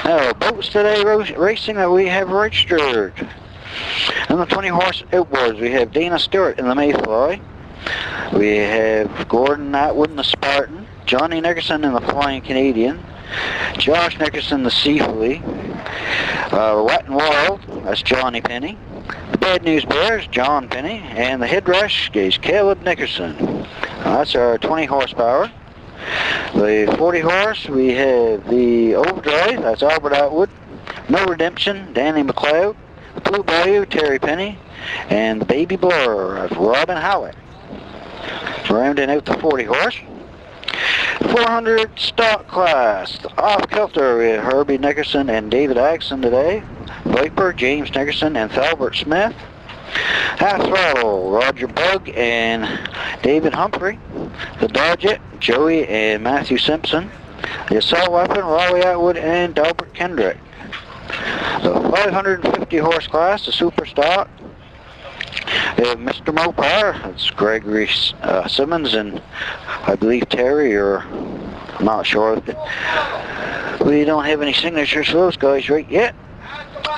Now, boats today racing that we have registered. In the 20 horse outboards, we have Dana Stewart in the Mayfly. We have Gordon Atwood in the Spartan, Johnny Nickerson in the Flying Canadian, Josh Nickerson the Seaflea, Wet and Wild, that's Johnny Penny, the Bad News Bears, John Penny, and the Head Rush is Caleb Nickerson. That's our 20 horsepower. The 40 horse, we have the Overdrive, that's Albert Atwood, No Redemption, Danny McLeod, the Blue Bayou, Terry Penny, and the Baby Blur of Robin Howard. Rounding out the 40 horse. 400 stock class, off kilter, we have Herbie Nickerson and David Axon today. Viper, James Nickerson and Thalbert Smith. Half throttle, Roger Bugg and David Humphrey. The Dodge It, Joey and Matthew Simpson. The assault weapon, Raleigh Atwood and Delbert Kendrick. The 550 horse class, the super stock. Mr. Mopar, that's Gregory Simmons and I believe Terry, or I'm not sure. We don't have any signatures for those guys right yet.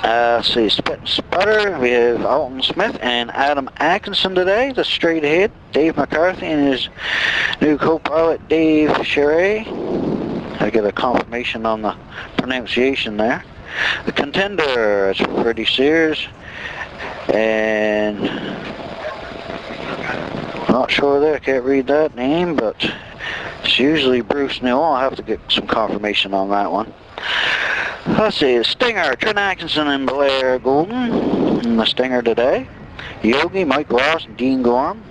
Let's see, Spit and Sputter, we have Alton Smith and Adam Atkinson today, the straight ahead. Dave McCarthy and his new co-pilot Dave Cheray. I get a confirmation on the pronunciation there. The Contender, that's Freddie Sears. And I'm not sure there, I can't read that name, but it's usually Bruce Newell. I'll have to get some confirmation on that one. Let's see, the Stinger, Trent Atkinson and Blair Golden in the Stinger today. Yogi, Mike Ross, and Dean Gorham.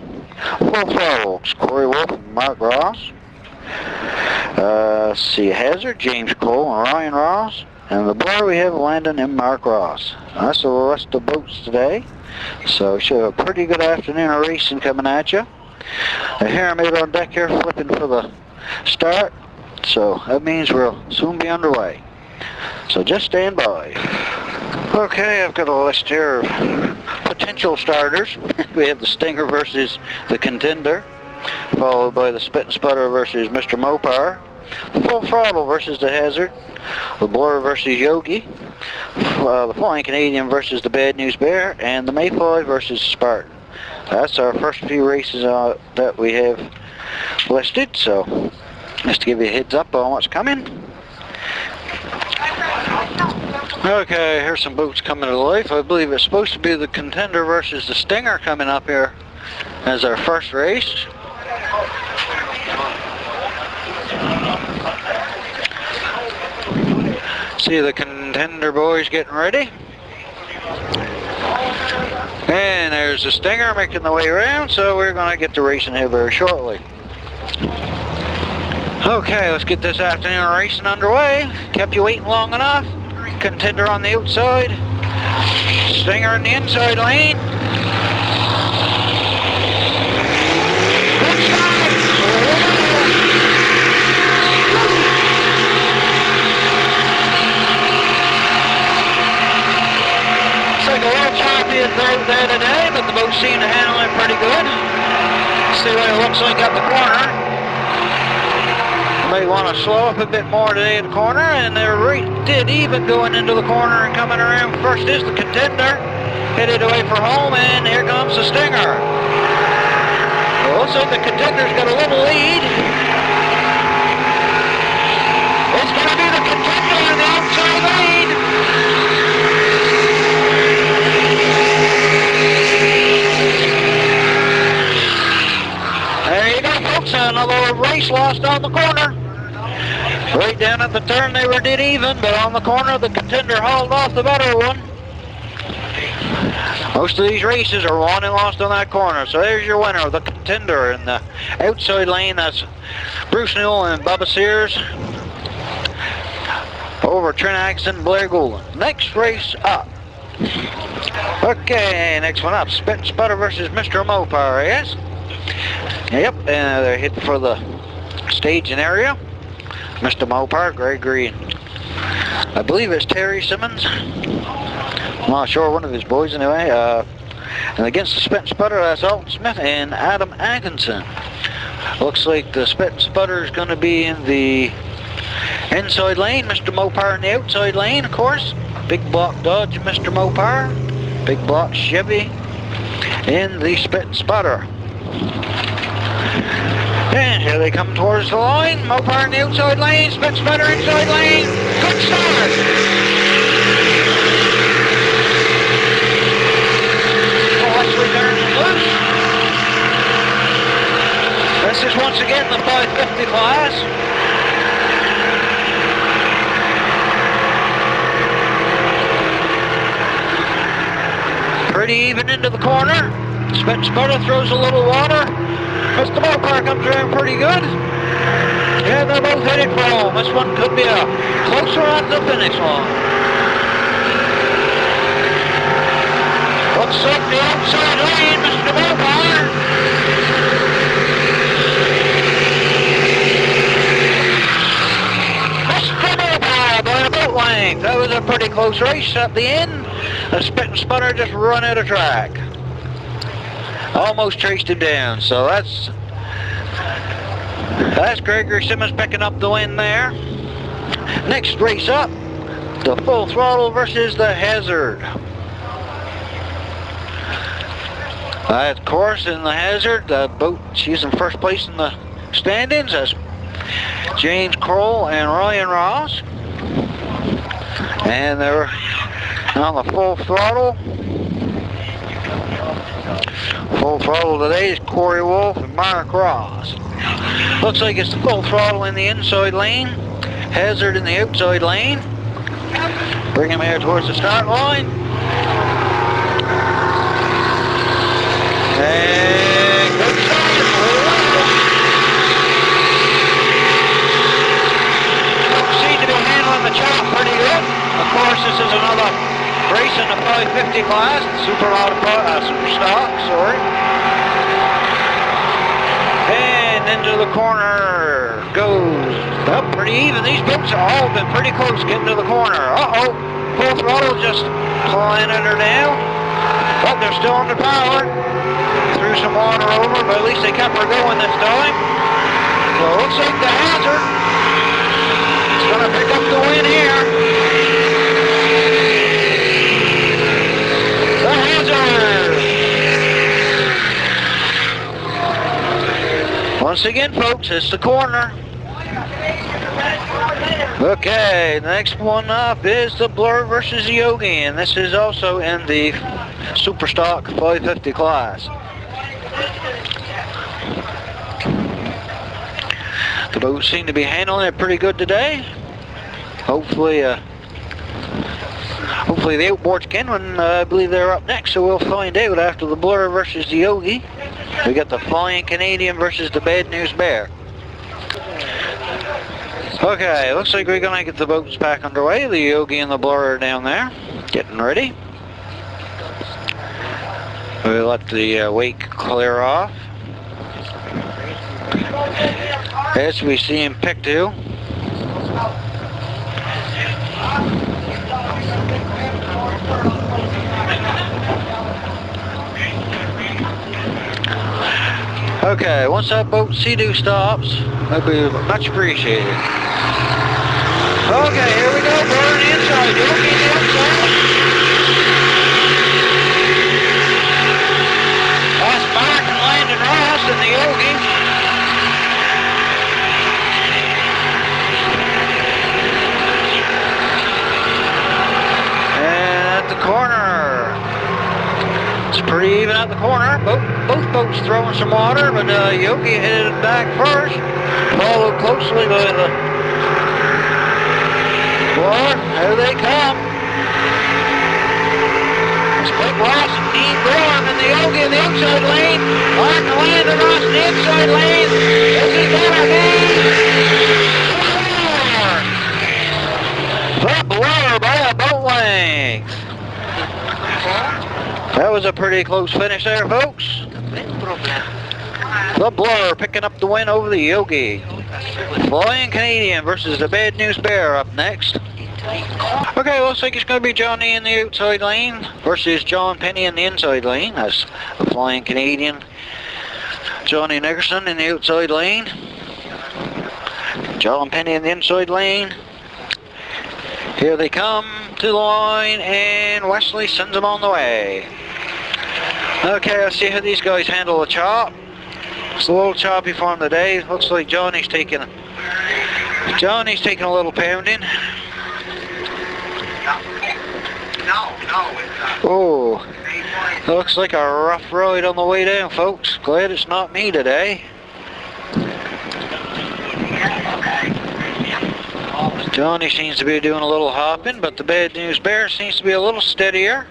Full Throttle, Corey Wolf and Mark Ross. Let's see, Hazard, James Cole and Ryan Ross. And the bar we have Landon and Mark Ross. That's the rest of the boats today. So we should have a pretty good afternoon of racing coming at you. Here I'm out on deck here flipping for the start. So that means we'll soon be underway. So just stand by. Okay, I've got a list here of potential starters. We have the Stinger versus the Contender, followed by the Spit and Sputter versus Mr. Mopar, the Full Throttle versus the Hazard, the Blur versus Yogi, the Flying Canadian versus the Bad News Bear, and the Mayfly versus Spartan. That's our first few races that we have listed, so just to give you a heads up on what's coming. Okay, here's some boats coming to life. I believe it's supposed to be the Contender versus the Stinger coming up here as our first race. See the Contender boys getting ready. And there's the Stinger making the way around, so we're going to get to racing here very shortly. Okay, let's get this afternoon racing underway. Kept you waiting long enough. Contender on the outside. Stinger in the inside lane. Looks like a little choppy out there today, but the boats seem to handle it pretty good. See what it looks like up the corner. May want to slow up a bit more today at the corner, and they're right dead even going into the corner and coming around. First is the Contender, headed away for home, and here comes the Stinger. It looks like the Contender's got a little lead. It's going to be the Contender in the outside lead. There you go, folks, another race lost on the corner. Right down at the turn they were dead even, but on the corner the Contender hauled off the better one. Most of these races are won and lost on that corner. So there's your winner, the Contender in the outside lane. That's Bruce Newell and Bubba Sears. Over Trent Atkinson, Blair Golden. Next race up. Okay, next one up, Spit and Sputter versus Mr. Mopar, yes? Yep, and they're heading for the staging area. Mr. Mopar, Gregory, I believe it's Terry Simmons. I'm not sure, one of his boys anyway. And against the Spit and Sputter, that's Alton Smith and Adam Atkinson. Looks like the Spit and Sputter is going to be in the Inside lane, Mr. Mopar in the outside lane, of course. Big block Dodge, Mr. Mopar. Big block Chevy in the Spit and Sputter. And here they come towards the line. Mopar in the outside lane, Spit and Sputter inside lane. Good start! Leslie turns it loose. This is once again the 550 class. Pretty even into the corner. Spit and Sputter throws a little water. Mr. Mopar comes around pretty good. Yeah, they're both headed for home. This one could be a closer on the finish line. Looks like the outside lane, Mr. Mopar. Mr. Mopar by a boat length. That was a pretty close race at the end. The Spit and Sputter just run out of track. Almost traced him down, so that's Gregory Simmons picking up the win there. Next race up, the Full Throttle versus the Hazard. Of course, in the Hazard, the boat, she's in first place in the standings. That's James Kroll and Ryan Ross. And they're on the Full Throttle. Full Throttle today is Corey Wolf and Mark Ross. Looks like it's the Full Throttle in the inside lane. Hazard in the outside lane. Bring him here towards the start line. And good start. Seem to be handling the chop pretty good. Of course, this is another race in the 550 class, super stock, sorry. And into the corner goes. Well, pretty even. These boats have all been pretty close getting to the corner. Uh-oh. Full Throttle just planted her down. But they're still under power. Threw some water over, but at least they kept her going this time. So it looks like the Hazard is going to pick up the win here. The Hazard! Once again, folks, it's the corner. Okay, the next one up is the Blur versus the Yogi, and this is also in the Super Stock 550 class. The boats seem to be handling it pretty good today. Hopefully the outboards can when I believe they're up next, so we'll find out after the Blur versus the Yogi. We got the Flying Canadian versus the Bad News Bear. Okay, looks like we're gonna get the boats back underway. The Yogi and the Blur are down there, getting ready. We'll let the wake clear off. As we see him pick to. Okay, once that boat Sea-Doo stops, that'd be much appreciated. Okay, here we go, Blur inside, Yogi the outside. That's Mark and Landon Ross and the Yogi. And at the corner, it's pretty even at the corner. Both boats throwing some water, but Yogi headed back first, followed closely by the Blur. Here they come. It's Blake Ross and Dean Gorham in the Yogi in the outside lane. Mark and Landon Ross in the inside lane. This is gonna be the Blur by a boat length. That was a pretty close finish there, folks. The Blur picking up the win over the Yogi. Flying Canadian versus the Bad News Bear up next. Okay, looks like it's going to be Johnny in the outside lane versus John Penny in the inside lane. That's the Flying Canadian. Johnny Nickerson in the outside lane. John Penny in the inside lane. Here they come to the line, and Wesley sends them on the way. Okay, let's see how these guys handle the chop. It's a little choppy for him today. Looks like Johnny's taking a little pounding. Oh, looks like a rough ride on the way down, folks. Glad it's not me today. Johnny seems to be doing a little hopping, but the Bad News Bear seems to be a little steadier.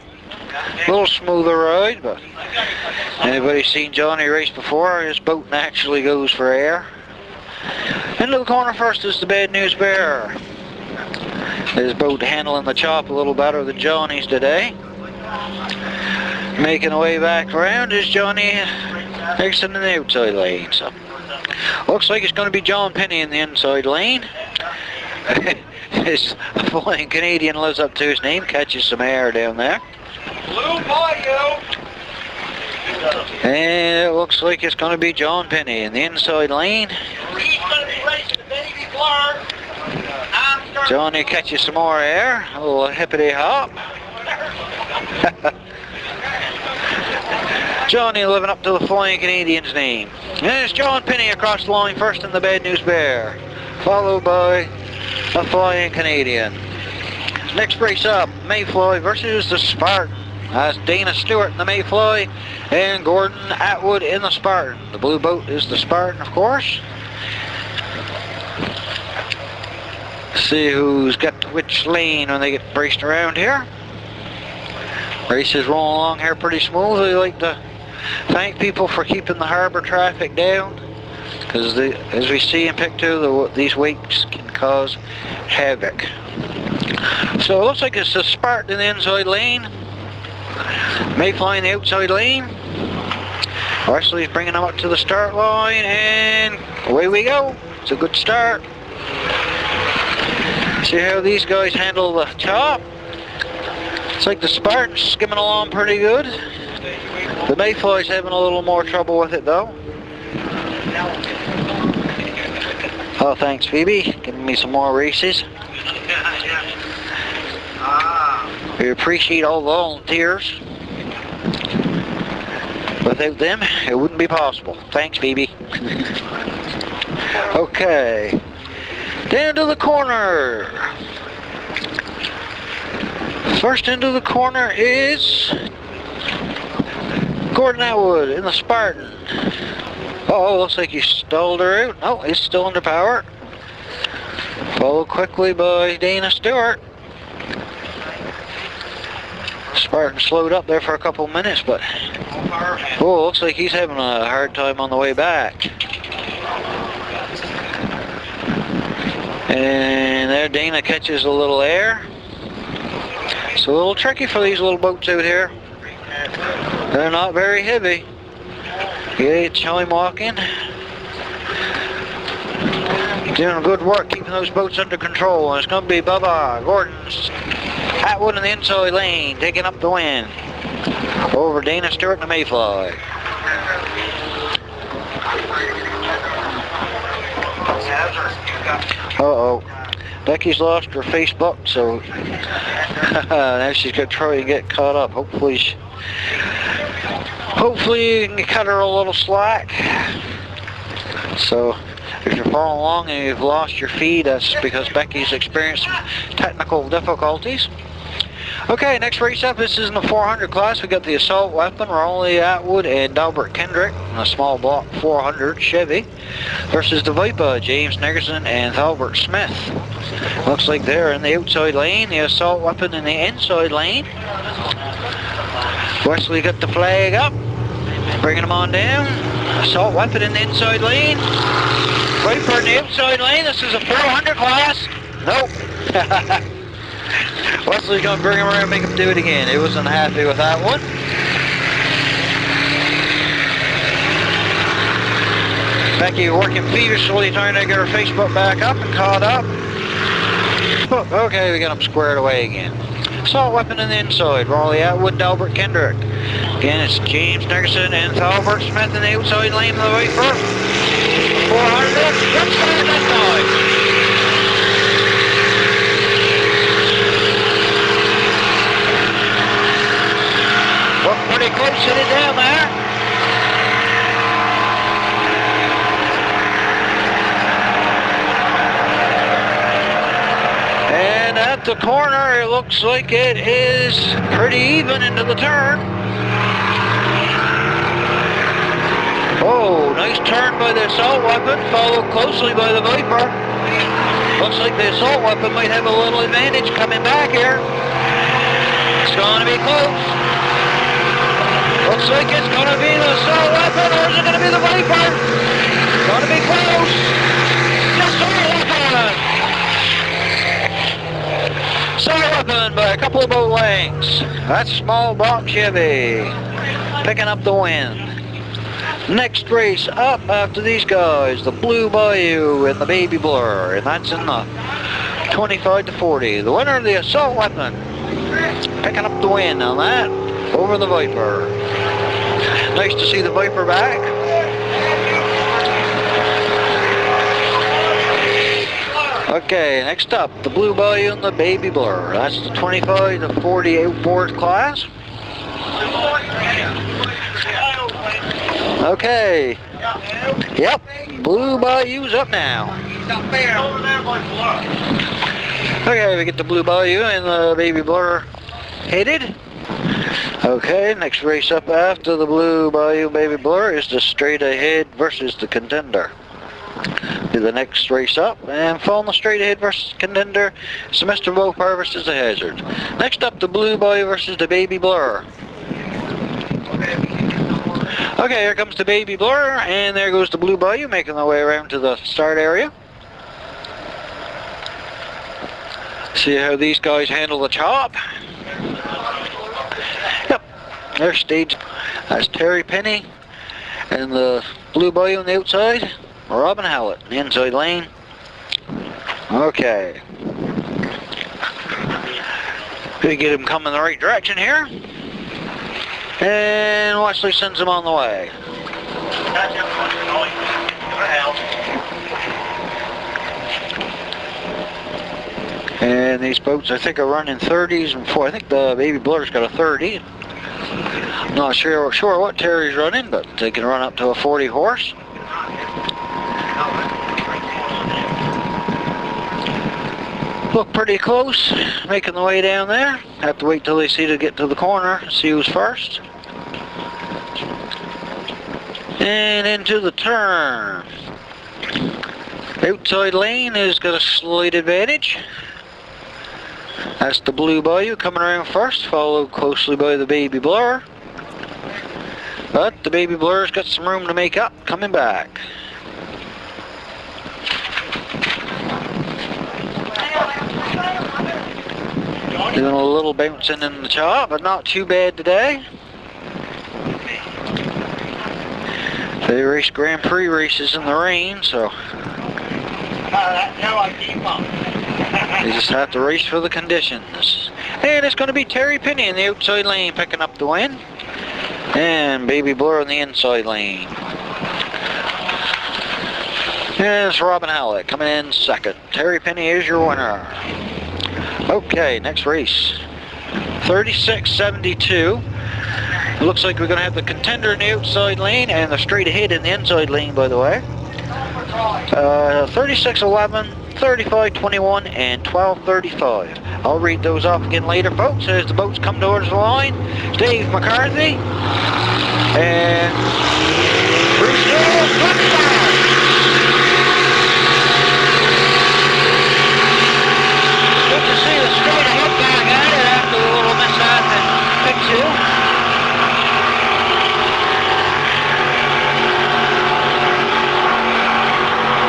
A little smoother ride, but anybody seen Johnny race before? His boat naturally goes for air. Into the corner first is the Bad News Bear. His boat handling the chop a little better than Johnny's today. Making a way back around is Johnny exiting the outside lane. So looks like it's going to be John Penny in the inside lane. This flying Canadian lives up to his name, catches some air down there. And it looks like it's going to be John Penny in the inside lane. Johnny catches some more air, a little hippity hop. Johnny living up to the Flying Canadian's name. And it's John Penny across the line first in the Bad News Bear, followed by the Flying Canadian. Next race up, Mayfly versus the Spartan. That's Dana Stewart in the Mayfly and Gordon Atwood in the Spartan. The blue boat is the Spartan, of course. See who's got which lane when they get raced around here. Race is rolling along here pretty smoothly. I'd like to thank people for keeping the harbor traffic down, because as we see in Pick 2, these wakes can cause havoc. So it looks like it's the Spartan in the inside lane, Mayfly in the outside lane. Wesley's bringing them up to the start line, and away we go. It's a good start. See how these guys handle the chop. It's like the Spartan's skimming along pretty good. The Mayfly's having a little more trouble with it though. Oh, thanks Phoebe, giving me some more races. We appreciate all the volunteers. Without them, it wouldn't be possible. Thanks Phoebe. Okay, down to the corner. First into the corner is Gordon Atwood in the Spartan. Uh-oh, looks like he stalled her out. No, he's still under power. Followed quickly by Dana Stewart. Spartan slowed up there for a couple minutes, but oh, looks like he's having a hard time on the way back. And there Dana catches a little air. It's a little tricky for these little boats out here. They're not very heavy. Yeah, it's time walking. Doing good work keeping those boats under control. And it's going to be Bubba Gordon's Atwood in the inside lane, taking up the win over Dana Stewart and the Mayfly. Uh-oh. Becky's lost her Facebook, so now she's going to try and get caught up. Hopefully you can cut her a little slack. So if you're following along and you've lost your feed, that's because Becky's experienced some technical difficulties. Okay, next race up, this is in the 400 class. We got the assault weapon, Raleigh Atwood and Dalbert Kendrick in a small block 400 Chevy versus the Viper, James Nickerson and Thalbert Smith. Looks like they're in the outside lane, the assault weapon in the inside lane. Wesley got the flag up, bringing them on down. Assault weapon in the inside lane. Viper in the outside lane. This is a 400 class. Nope. Wesley's going to bring him around and make him do it again. He wasn't happy with that one. Becky working feverishly trying to get her Facebook back up and caught up. Oh, okay, we got him squared away again. Assault weapon in the inside. Raleigh Atwood, Dalbert Kendrick. Again, it's James Nickerson and Thalbert Smith in the outside lane of the Viper. 400. Good start that time. Bruce headed down there. And at the corner, it looks like it is pretty even into the turn. Oh, nice turn by the assault weapon, followed closely by the Viper. Looks like the assault weapon might have a little advantage coming back here. It's going to be close. Looks like it's going to be the assault weapon, or is it going to be the Viper? It's going to be close. The assault weapon! Assault weapon by a couple of boat lengths. That's small block Chevy picking up the win. Next race up after these guys, the Blue Bayou and the Baby Blur, and that's in the 25 to 40. The winner of the assault weapon picking up the win on that over the Viper. Nice to see the Viper back. Okay, next up, the Blue Bayou and the Baby Blur. That's the 25 to 40 outboard class. Okay. Yep. Blue Bayou's up now. Okay, we get the Blue Bayou and the Baby Blur headed. Okay, next race up after the Blue Bayou Baby Blur is the Straight Ahead versus the Contender. Do the next race up, and following the Straight Ahead versus Contender is the Mr. Bopar versus the Hazard. Next up, the Blue Bayou versus the Baby Blur. Okay, here comes the Baby Blur, and there goes the Blue Bayou making their way around to the start area. See how these guys handle the chop. Yep, their stage. That's Terry Penny, and the Blue Bayou on the outside. Robin Hallett, the inside lane. Okay. We get him coming the right direction here. And Wesley sends him on the way. And these boats, I think, are running 30s and 40. I think the Baby Blur's got a 30. I'm not sure what Terry's running, but they can run up to a 40 horse. Look pretty close, making the way down there. Have to wait till they see to get to the corner, see who's first. And into the turn. Outside lane has got a slight advantage. That's the Blue Bayou coming around first, followed closely by the Baby Blur. But the Baby Blur's got some room to make up, coming back. Doing a little bouncing in the chop, but not too bad today. They race Grand Prix races in the rain, so they just have to race for the conditions. And it's going to be Terry Penny in the outside lane picking up the win, and Baby Blur in the inside lane. And it's Robin Hallett coming in second. Terry Penny is your winner. Okay, next race. 36.72. It looks like we're going to have the Contender in the outside lane and the Straight Ahead in the inside lane, by the way. 36.11, 35.21, and 12.35. I'll read those off again later, folks, as the boats come towards the line. Dave McCarthy and Bruce Hill. See the Straight Ahead back at it after the little mishap in Pick 2.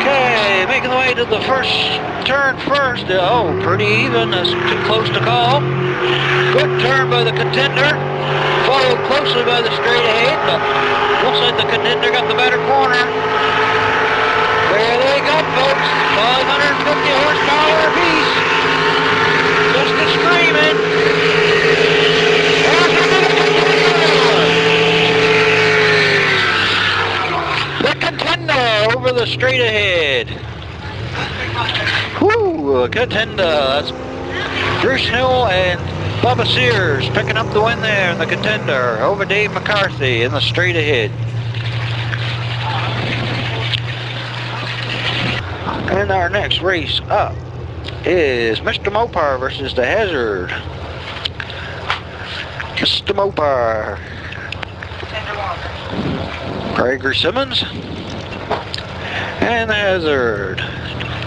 Okay, making the way to the first turn first. Oh, pretty even. That's too close to call. Good turn by the Contender, followed closely by the Straight Ahead, but looks like the Contender got the better corner. There they go, folks. 550 horsepower apiece. Just a screaming. The Contender over the Straight Ahead. Woo, Contender. That's Bruce Hill and Bubba Sears picking up the win there in the contender over Dave McCarthy in the straight ahead. And our next race up is Mr. Mopar versus the Hazard. Mr. Mopar. Gregory Simmons. And the Hazard.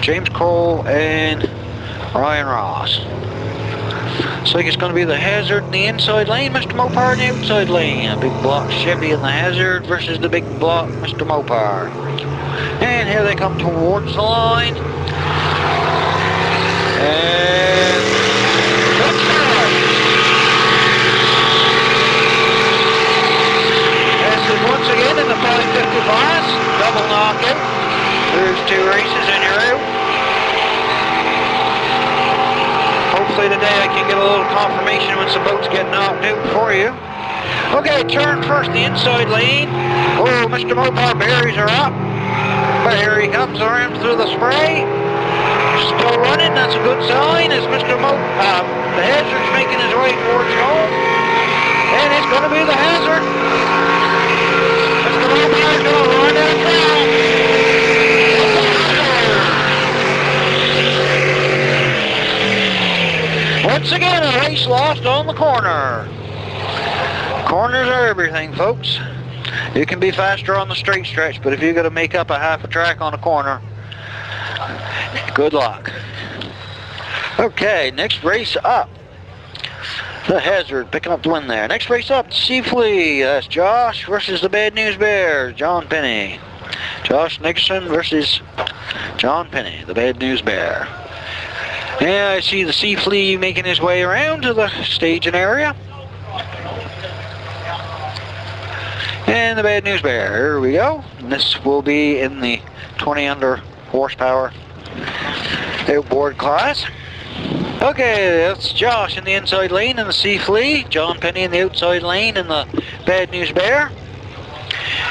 James Cole and Ryan Ross. Looks like it's going to be the Hazard in the inside lane, Mr. Mopar in the outside lane. A big block Chevy in the Hazard versus the big block Mr. Mopar. And here they come towards the line. And good start. This is once again in the 550 class. Double knockout. There's 2 races and you're out. Hopefully today I can get a little confirmation when some boats get knocked out for you. Okay, turn first the inside lane. Oh, Mr. Mopar berries are up. But here he comes around through the spray. Still running, that's a good sign as the Hazard's making his way towards home. And it's going to be the Hazard. Mr. Mopar's going to run out now. Once again, a race lost on the corner. Corners are everything, folks. You can be faster on the straight stretch, but if you've got to make up a half a track on a corner, good luck. Okay, next race up. The Hazard picking up the win there. Next race up, Seaflea. That's Josh versus the Bad News Bears, John Penny. Josh Nixon versus John Penny, the Bad News Bear. Yeah, I see the Seaflea making his way around to the staging area. And the Bad News Bear, here we go. And this will be in the 20 under horsepower outboard class. Okay, that's Josh in the inside lane in the Seaflea. John Penny in the outside lane in the Bad News Bear.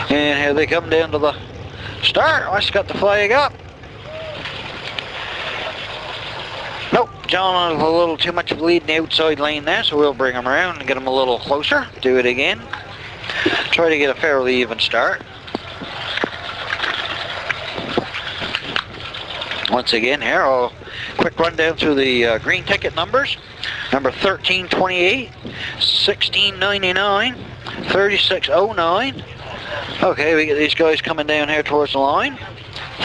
And here they come down to the start. I just got the flag up. Nope, John has a little too much of a lead in the outside lane there, so we'll bring him around and get him a little closer. Do it again. Try to get a fairly even start. Once again here, I'll quick run down through the green ticket numbers. Number 1328, 1699, 3609. Okay, we get these guys coming down here towards the line.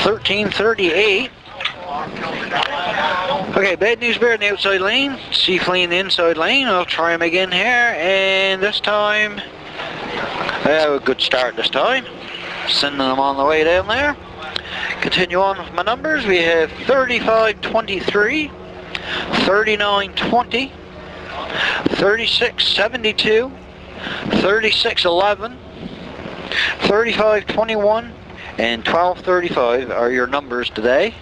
1338. Okay, Bad News Bear in the outside lane, Seaflea in the inside lane. I'll try him again here, and this time, a good start this time. Sending them on the way down there. Continue on with my numbers. We have 3523, 3920, 3672, 3611, 3521, and 1235 are your numbers today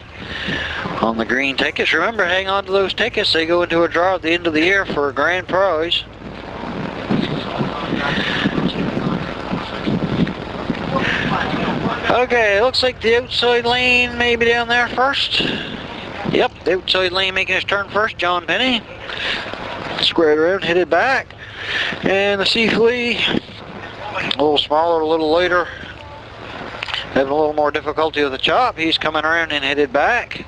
on the green tickets. Remember, hang on to those tickets. They go into a draw at the end of the year for a grand prize. Okay, looks like the outside lane maybe down there first. Yep, the outside lane making his turn first, John Penny. Squared around, headed back. And the Seaflea, a little smaller, a little lighter. Having a little more difficulty with the chop. He's coming around and headed back.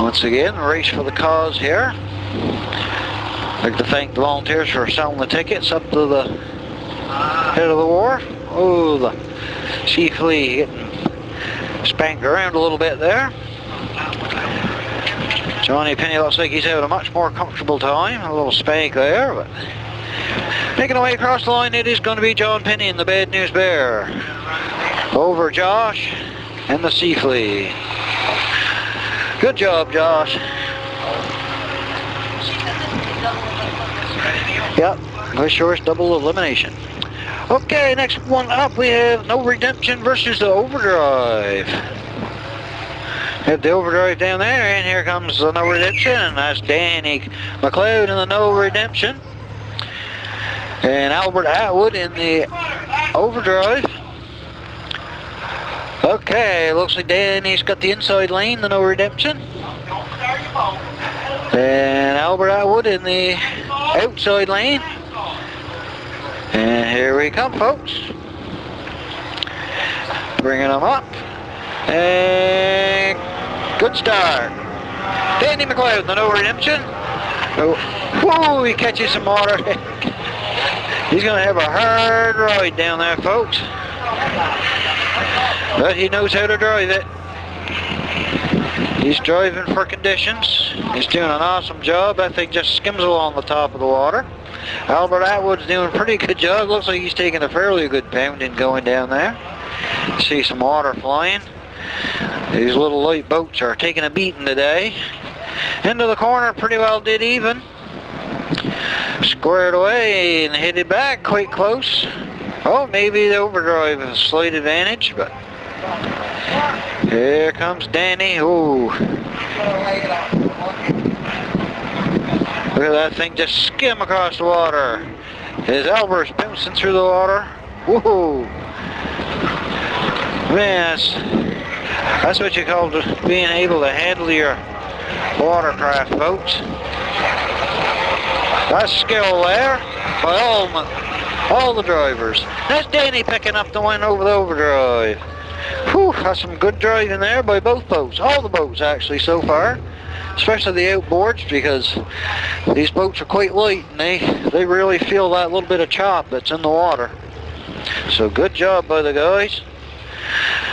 Once again, race for the cause here. I'd like to thank the volunteers for selling the tickets up to the head of the wharf. Oh, the Seaflea getting spanked around a little bit there. Johnny Penny looks like he's having a much more comfortable time. A little spank there, but making away across the line, it is going to be John Penny and the Bad News Bear over Josh and the Seaflea. Good job, Josh. Yep, Wish Horse double elimination. Okay, next one up we have No Redemption versus the Overdrive. Have the Overdrive down there, and here comes the No Redemption, and that's Danny McLeod in the No Redemption. And Albert Atwood in the Overdrive. Okay, looks like Danny's got the inside lane, the no redemption. And Albert Atwood in the outside lane. And here we come, folks. Bringing them up. And good start. Danny McLeod, the no redemption. Oh, whoa, he catches some water. He's going to have a hard ride down there, folks. But he knows how to drive it. He's driving for conditions. He's doing an awesome job. That thing just skims along the top of the water. Albert Atwood's doing a pretty good job. Looks like he's taking a fairly good pounding going down there. See some water flying. These little light boats are taking a beating today. Into the corner, pretty well did even. Squared away and headed back quite close. Oh, maybe the overdrive is a slight advantage, but here comes Danny. Ooh. Look at that thing just skim across the water. His Albert's bouncing through the water. Woohoo! Man, that's what you call being able to handle your watercraft, folks. That's skill there by all the drivers. That's Danny picking up the win over the overdrive. Whew, that's some good driving there by both boats. All the boats actually so far. Especially the outboards, because these boats are quite light and they really feel that little bit of chop that's in the water. So good job by the guys.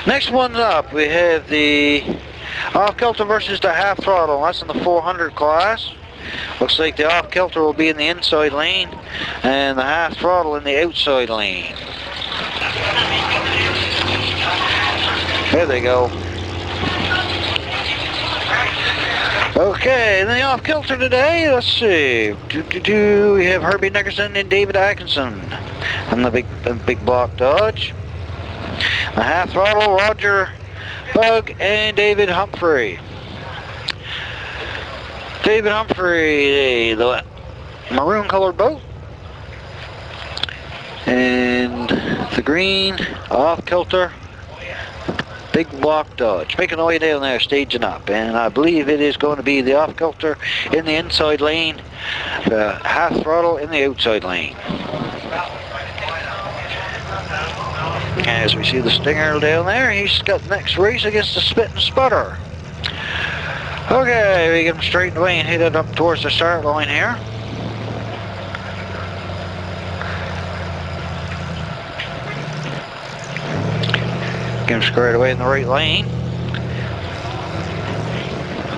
Next one's up, we have the off-kilter versus the half throttle. That's in the 400 class. Looks like the off-kilter will be in the inside lane and the half throttle in the outside lane. There they go. Okay, then the off-kilter today, let's see. We have Herbie Nickerson and David Atkinson and the big block Dodge. The half throttle, Roger Bug and David Humphrey. David Humphrey, the maroon colored boat. And the green off-kilter, big block Dodge. Making the way down there, staging up. And I believe it is going to be the off-kilter in the inside lane, the half throttle in the outside lane. As we see the Stinger down there, he's got the next race against the Spit and Sputter. Okay, we get him straightened away and headed up towards the start line here. Get him squared away in the right lane.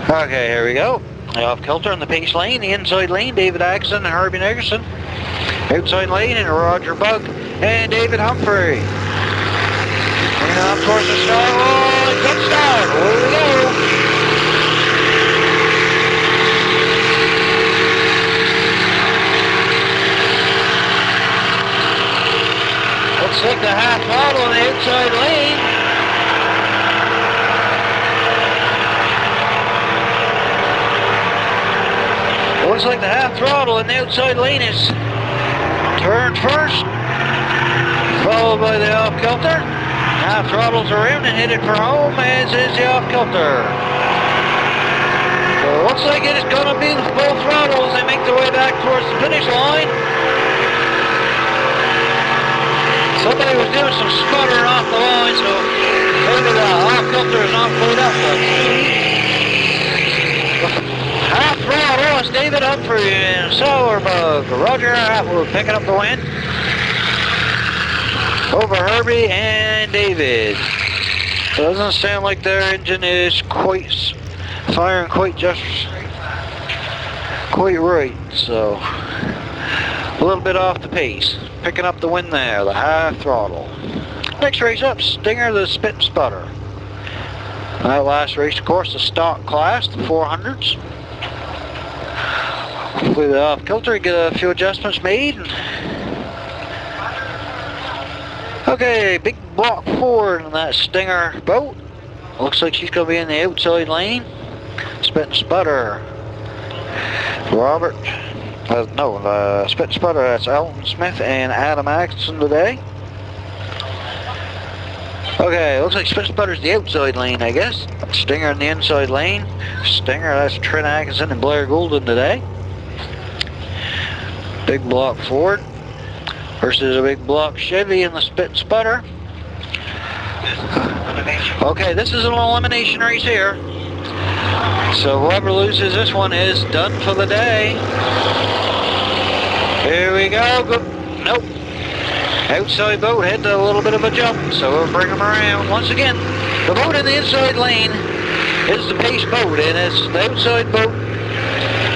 Okay, here we go. The off-kilter in the pace lane, the inside lane, David Atkinson and Herbie Nickerson. Outside lane and Roger Bug and David Humphrey. Bringing up towards the start line. Good start. Here we go. Looks like the half throttle on the outside lane. Looks like the half throttle in the outside lane is turned first, followed by the off-kilter. Half throttles around and headed for home, as is the off-kilter. So it looks like it is going to be the full throttle as they make their way back towards the finish line. Somebody was doing some sputtering off the line, so maybe the off-kilter is not pulled up. Half throttle is David Humphrey and Sourberg. Roger Atwood picking up the win over Herbie and David. Doesn't sound like their engine is quite firing quite right, so a little bit off the pace. Picking up the win there, the half throttle. Next race up, Stinger, the Spit and Sputter. That last race, of course, the stock class, the 400s. Hopefully the off-kilter get a few adjustments made. Okay, big block forward in that Stinger boat. Looks like she's going to be in the outside lane. Spit and Sputter. Robert. Spit and Sputter, that's Elton Smith and Adam Atkinson today. Okay, looks like Spit Sputter's the outside lane, I guess. Stinger in the inside lane. Stinger, that's Trent Atkinson and Blair Goulden today. Big block Ford versus a big block Chevy in the Spit and Sputter. Okay, this is an elimination race here. So whoever loses this one is done for the day. Here we go. Nope. Outside boat had a little bit of a jump, so we'll bring them around. Once again, the boat in the inside lane is the pace boat, and it's the outside boat.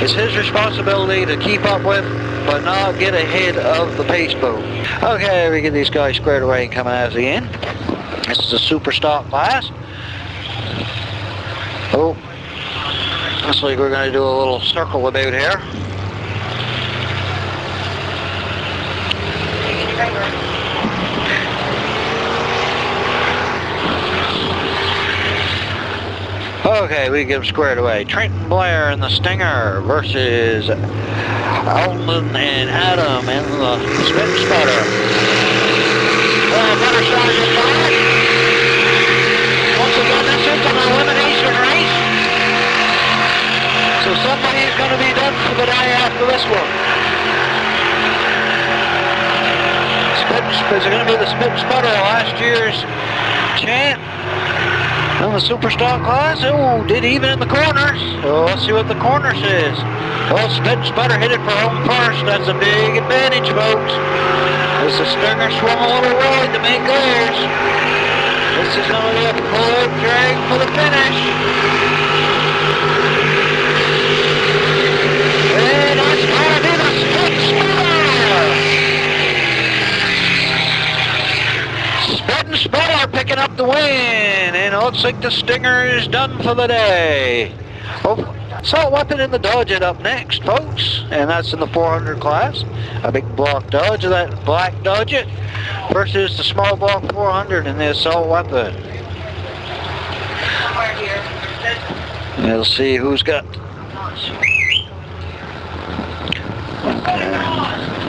It's his responsibility to keep up with, but not get ahead of the pace boat. Okay, we get these guys squared away and coming out of the end. This is a super stock class. Oh, looks like we're going to do a little circle about here. Okay, we get them squared away. Trenton Blair in the Stinger versus Alden and Adam in the Spit and Sputter. Butter Sergeant back. Once again, this is an elimination race. So somebody's going to be done for the day after this one. Is it going to be the Spit and Sputter, last year's champ? In the super stock class, oh, did even in the corners. So let's see what the corner says. Well, Spit and Sputter hit it for home first. That's a big advantage, folks. As the Stinger swung a little wide to make theirs. This is going to be a full drag for the finish. And that's going to be the Spit and Sputter. Spit and Sputter picking up the win, and it looks like the Stinger is done for the day. Oh, Assault Weapon in the Dodge it up next, folks, and that's in the 400 class. A big block Dodge, that black Dodge it, versus the small block 400 in the Assault Weapon. We'll see who's got.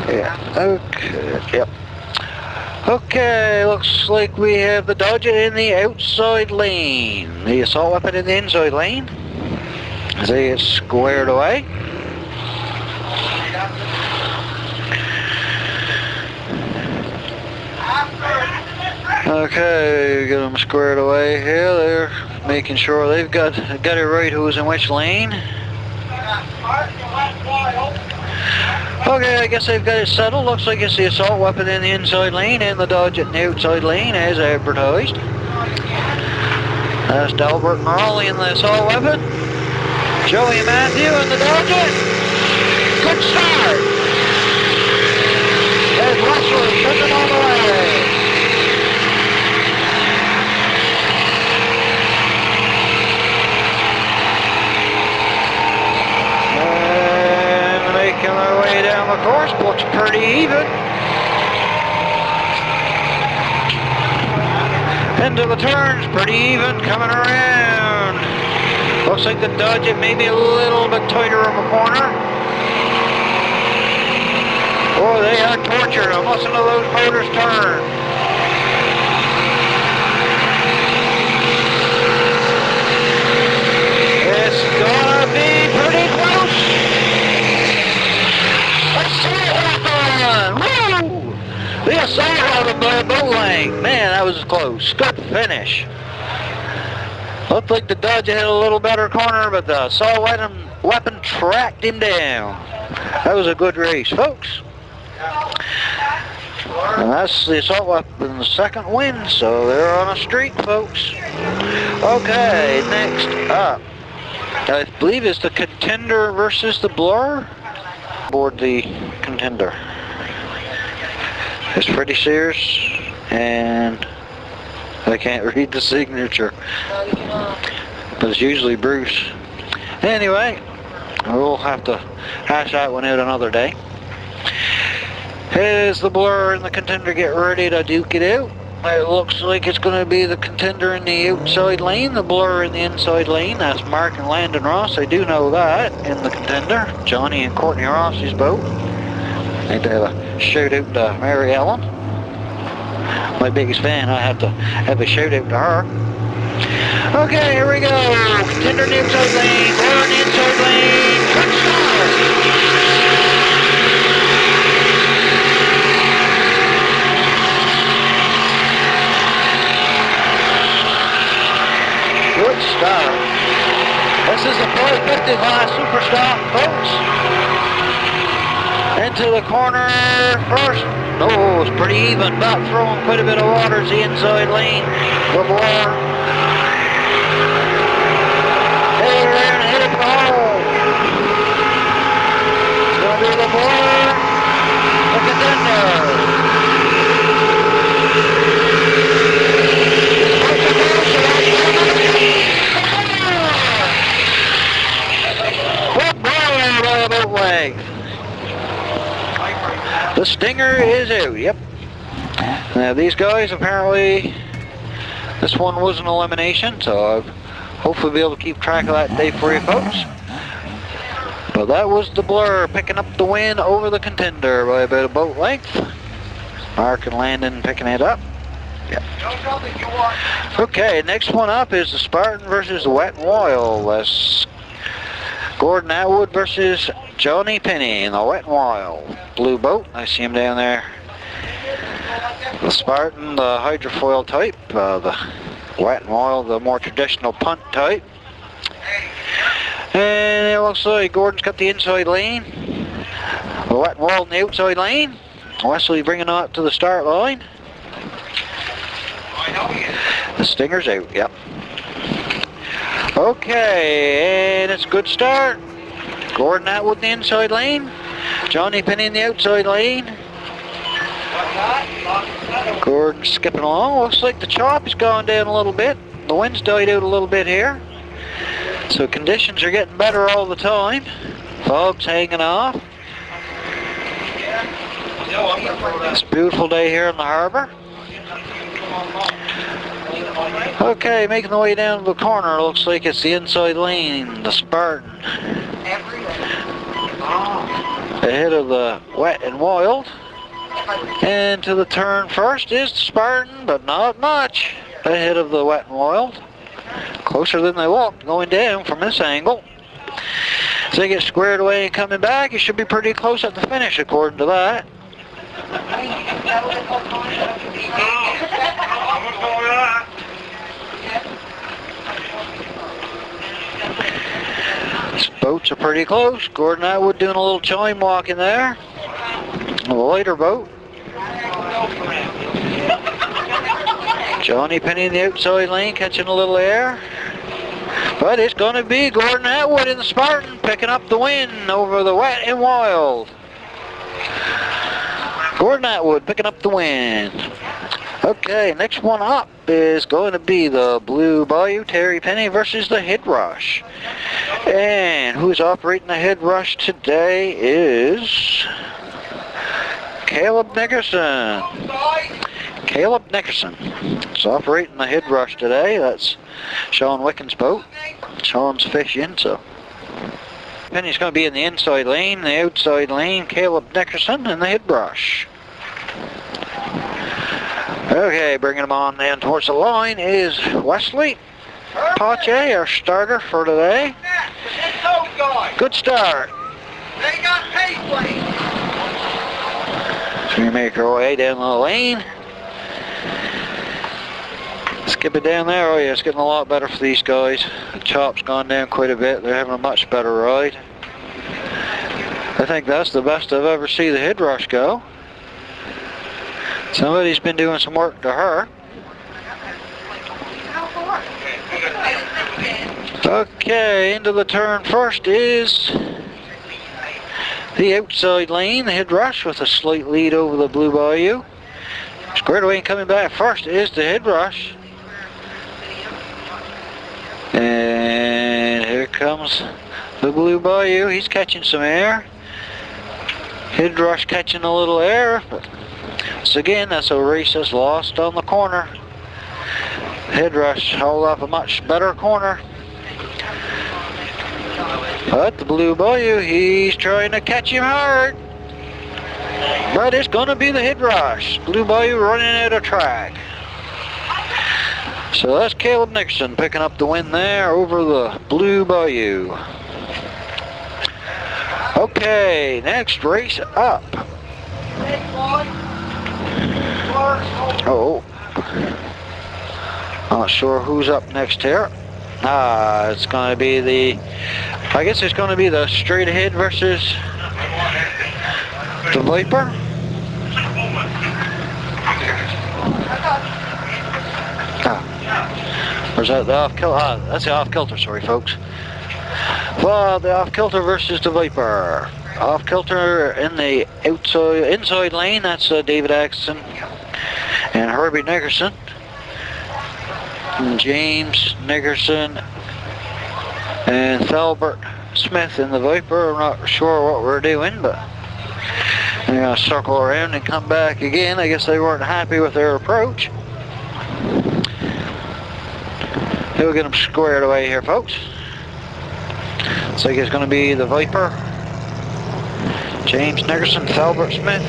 Yeah. Okay. Yep. Okay, looks like we have the Dodge in the outside lane. The Assault Weapon in the inside lane. As they get squared away. Okay, get them squared away here. They're making sure they've got it right who's in which lane. Okay, I guess they've got it settled. Looks like it's the Assault Weapon in the inside lane and the Dodge in the outside lane as advertised. That's Delbert and Raleigh in the Assault Weapon. Joey Matthew in the Dodge. Good start. There's Russell pushing on the way. Making their way down the course, looks pretty even. Into the turns, pretty even, coming around. Looks like the Dodge it may be a little bit tighter of a corner. Oh, they are tortured them. Listen to those motors turn. It's gonna be pretty close. Woo! The Assault Weapon by a boat length. Man, that was close. Good finish. Looked like the Dodge had a little better corner, but the Assault Weapon tracked him down. That was a good race, folks. And that's the Assault Weapon's second win, so they're on a streak, folks. Okay, next up, I believe it's the Contender versus the Blur. Aboard the Contender. It's Freddie Sears, and I can't read the signature, but it's usually Bruce. Anyway, we'll have to hash that one out another day. As the Blur and the Contender get ready to duke it out, it looks like it's going to be the Contender in the outside lane, the Blur in the inside lane. That's Mark and Landon Ross. I do know that in the Contender. Johnny and Courtney Ross's boat. Need to have a shout out to Mary Ellen. my biggest fan. I have to have a shout out to her. Okay, here we go. Contender in the outside lane. We're in the inside lane. Good start. Good start. This is the 450 class Superstar, folks. Into the corner first. No, it's pretty even. Not throwing quite a bit of water to the inside lane. Before. Hey, we're in and hit it for home. It's going to be the board. The contender. The stinger is out, yep. Now these guys apparently, this one was an elimination, so I'll hopefully be able to keep track of that day for you folks. But that was the Blur picking up the win over the contender by about a boat length. Mark and Landon picking it up. Yep. Okay, next one up is the Spartan versus the Wet and Wild. That's Gordon Atwood versus Johnny Penny in the Wet and Wild. Blue boat, I see him down there. The Spartan, the hydrofoil type. The Wet and Wild, the more traditional punt type. And it looks like Gordon's got the inside lane. The Wet and Wild in the outside lane. Wesley bringing it up to the start line. The stinger's out, yep. Okay, and it's a good start. Gordon Atwood in the inside lane. Johnny Penny in the outside lane. Gordon skipping along. Looks like the chop has gone down a little bit. The wind's died out a little bit here. So conditions are getting better all the time. Fog's hanging off. It's a beautiful day here in the harbor. Okay, making the way down to the corner, looks like it's the inside lane, the Spartan. Ahead of the Wet and Wild. And to the turn first is the Spartan, but not much. Ahead of the Wet and Wild. Closer than they walked going down from this angle. As they get squared away and coming back, you should be pretty close at the finish according to that. These boats are pretty close. Gordon Atwood doing a little chime walking there. A lighter boat. Johnny Penny in the outside lane catching a little air. But it's going to be Gordon Atwood in the Spartan picking up the win over the Wet and Wild. Gordon Atwood picking up the win. Okay, next one up is going to be the Blue Bayou Terry Penny versus the Head Rush. And who's operating the Head Rush today is Caleb Nickerson. Caleb Nickerson is operating the Head Rush today. That's Sean Wicken's boat. Sean's fishing, so. Penny's going to be in the inside lane, the outside lane, Caleb Nickerson, and the Head Rush. Okay, bringing them on then towards the line is Wesley Pache, our starter for today. Good start. They got paid, So we make our way down the lane. Skip it down there. Oh yeah, it's getting a lot better for these guys. The chop's gone down quite a bit. They're having a much better ride. I think that's the best I've ever seen the Head Rush go. Somebody's been doing some work to her. Okay, into the turn first is the outside lane, the Head Rush with a slight lead over the Blue Bayou. Squared away and coming back first is the Head Rush. And here comes the Blue Bayou. He's catching some air. Head Rush catching a little air. But so again, that's a race that's lost on the corner. Head Rush hold up a much better corner. But the Blue Bayou, he's trying to catch him hard. But it's going to be the Head Rush. Blue Bayou running out of track. So that's Caleb Nixon picking up the win there over the Blue Bayou. Okay, next race up. Oh, not sure who's up next here. It's going to be I guess it's going to be the Straight Ahead versus the Viper. Or is that the off-kilter? That's the off-kilter, sorry folks. Well, the off-kilter versus the Viper. Off-kilter in the inside lane, that's David Axton and Herbie Nickerson. And James Nickerson and Thalbert Smith in the Viper. I'm not sure what we're doing, but they're going to circle around and come back again. I guess they weren't happy with their approach. We'll get them squared away here, folks. Looks like it's going to be the Viper, James Nickerson, Thalbert Smith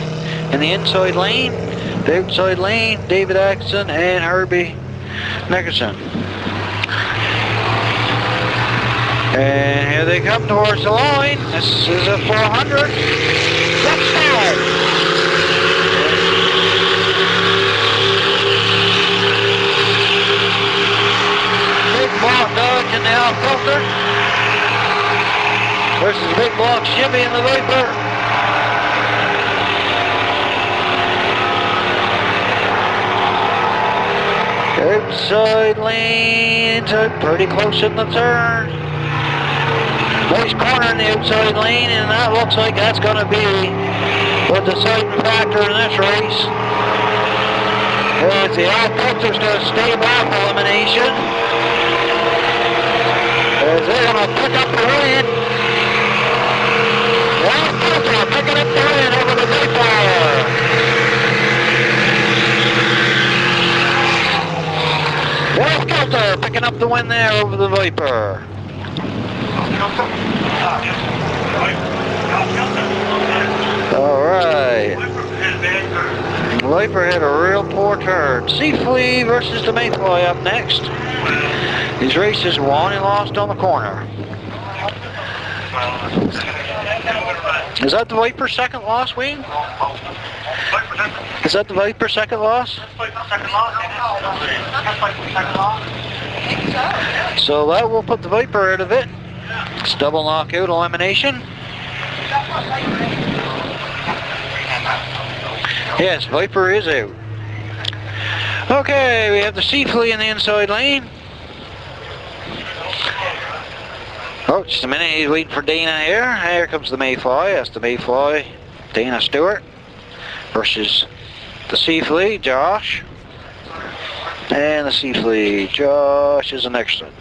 in the inside lane. The outside lane, David Axton and Herbie Nickerson. And here they come towards the line. This is a 400. Let's start. Big block Dodge in the off-filter versus big block Chevy in the Viper. Outside lane, pretty close in the turn. Nice corner in the outside lane, and that looks like that's going to be the deciding factor in this race. As the off-filter's going to stave off elimination. As they're going to pick up the win. The off-filter picking up the win over the Viper. Off-kilter picking up the win there over the Viper. Alright. The Viper had a real poor turn. Seaflea versus the Mayfly up next. These races won and lost on the corner. Is that the Viper's second loss, Wayne? Is that the Viper's second loss? So that will put the Viper out of it. It's double knockout elimination. Yes, Viper is out. Okay, we have the Seaflea in the inside lane. Oh, just a minute, he's waiting for Dana here. Here comes the Mayfly. That's the Mayfly, Dana Stewart versus the Seaflea, Josh. And the Seaflea, Josh is the next one.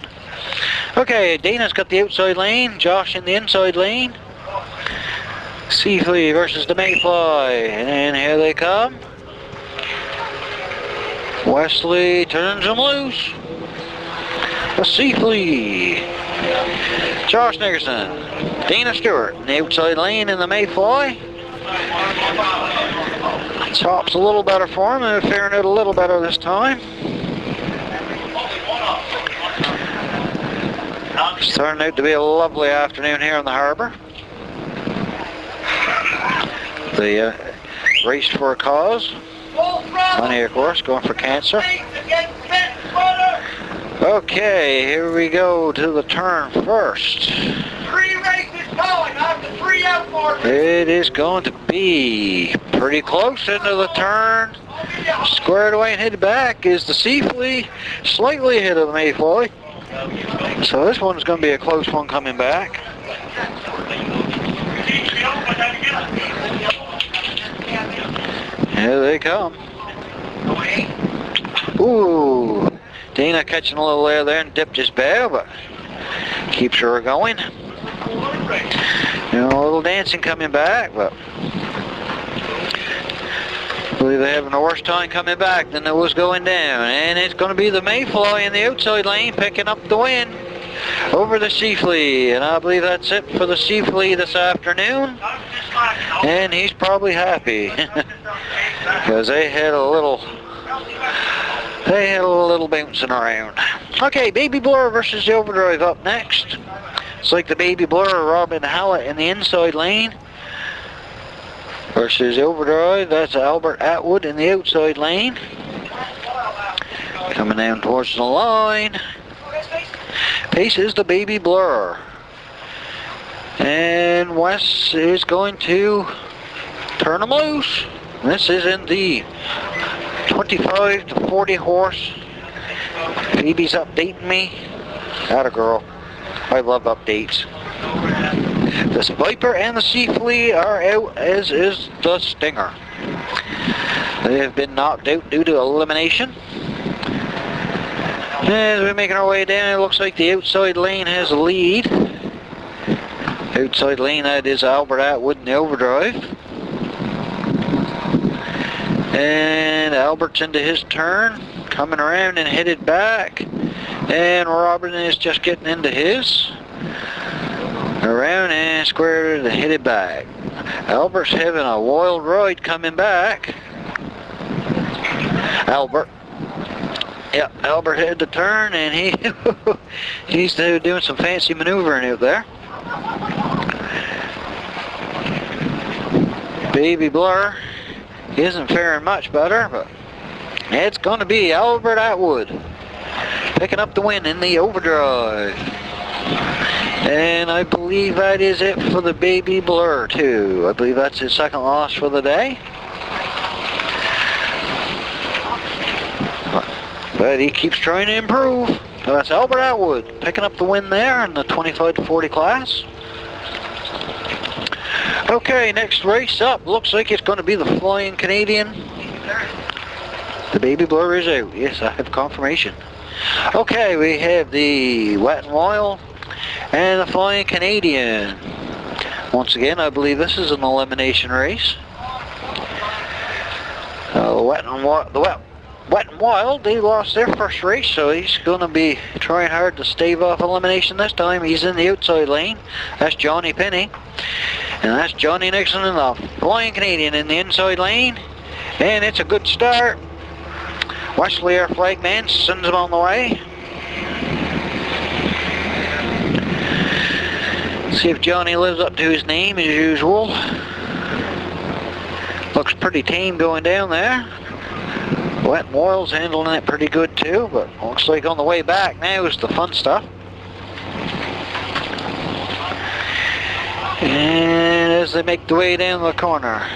Okay, Dana's got the outside lane, Josh in the inside lane. Seaflea versus the Mayfly, and here they come. Wesley turns him loose. The Seaflea, Josh Nickerson, Dana Stewart in the outside lane in the Mayfly. Top's a little better for him, and they're faring out a little better this time. It's turning out to be a lovely afternoon here in the harbour. They raced for a cause. Money, of course, going for cancer. Okay, here we go to the turn first. 3 races going, after 3 out for It is going to be pretty close into the turn. Squared away and headed back is the Seaflea, slightly ahead of the Mayfly. So this one's going to be a close one coming back. Here they come. Ooh, Dana catching a little air there and dipped his bow, but keeps her going. You know, a little dancing coming back, but I believe they're having a worse time coming back than it was going down. And it's going to be the Mayfly in the outside lane picking up the win. over the Sea Flea, and I believe that's it for the Sea Flea this afternoon. And he's probably happy because they had a little bouncing around. Okay, Baby Blur versus the Overdrive up next. It's like the Baby Blur, Robin Hallett in the inside lane versus the Overdrive. That's Albert Atwood in the outside lane. Coming down towards the line. Pace is the Baby Blur. And Wes is going to turn him loose. This is in the 25 to 40 horse. Phoebe's updating me. Atta girl. I love updates. The Viper and the Sea Flea are out, as is the Stinger. They have been knocked out due to elimination. As we're making our way down, it looks like the outside lane has the lead. Outside lane, that is Albert Atwood in the Overdrive. And Albert's into his turn, coming around and headed back. And Robin is just getting into his. Around and squared and headed back. Albert's having a wild ride coming back. Albert. Yep, Albert had the turn and he's doing some fancy maneuvering out there. Baby Blur isn't faring much better, but it's going to be Albert Atwood picking up the win in the Overdrive. And I believe that is it for the Baby Blur too. I believe that's his second loss for the day. But he keeps trying to improve. So that's Albert Atwood picking up the win there in the 25 to 40 class. Okay, next race up. Looks like it's going to be the Flying Canadian. The Baby Blur is out. Yes, I have confirmation. Okay, we have the Wet and Wild and the Flying Canadian. Once again, I believe this is an elimination race. Wet and Wild, they lost their first race, so he's going to be trying hard to stave off elimination this time. He's in the outside lane. That's Johnny Penny. And that's Johnny Nixon in the Flying Canadian in the inside lane. And it's a good start. Wesley, our flagman, sends him on the way. See if Johnny lives up to his name as usual. Looks pretty tame going down there. Wet and Wild's handling it pretty good too, but looks like on the way back now is the fun stuff. And as they make the way down the corner,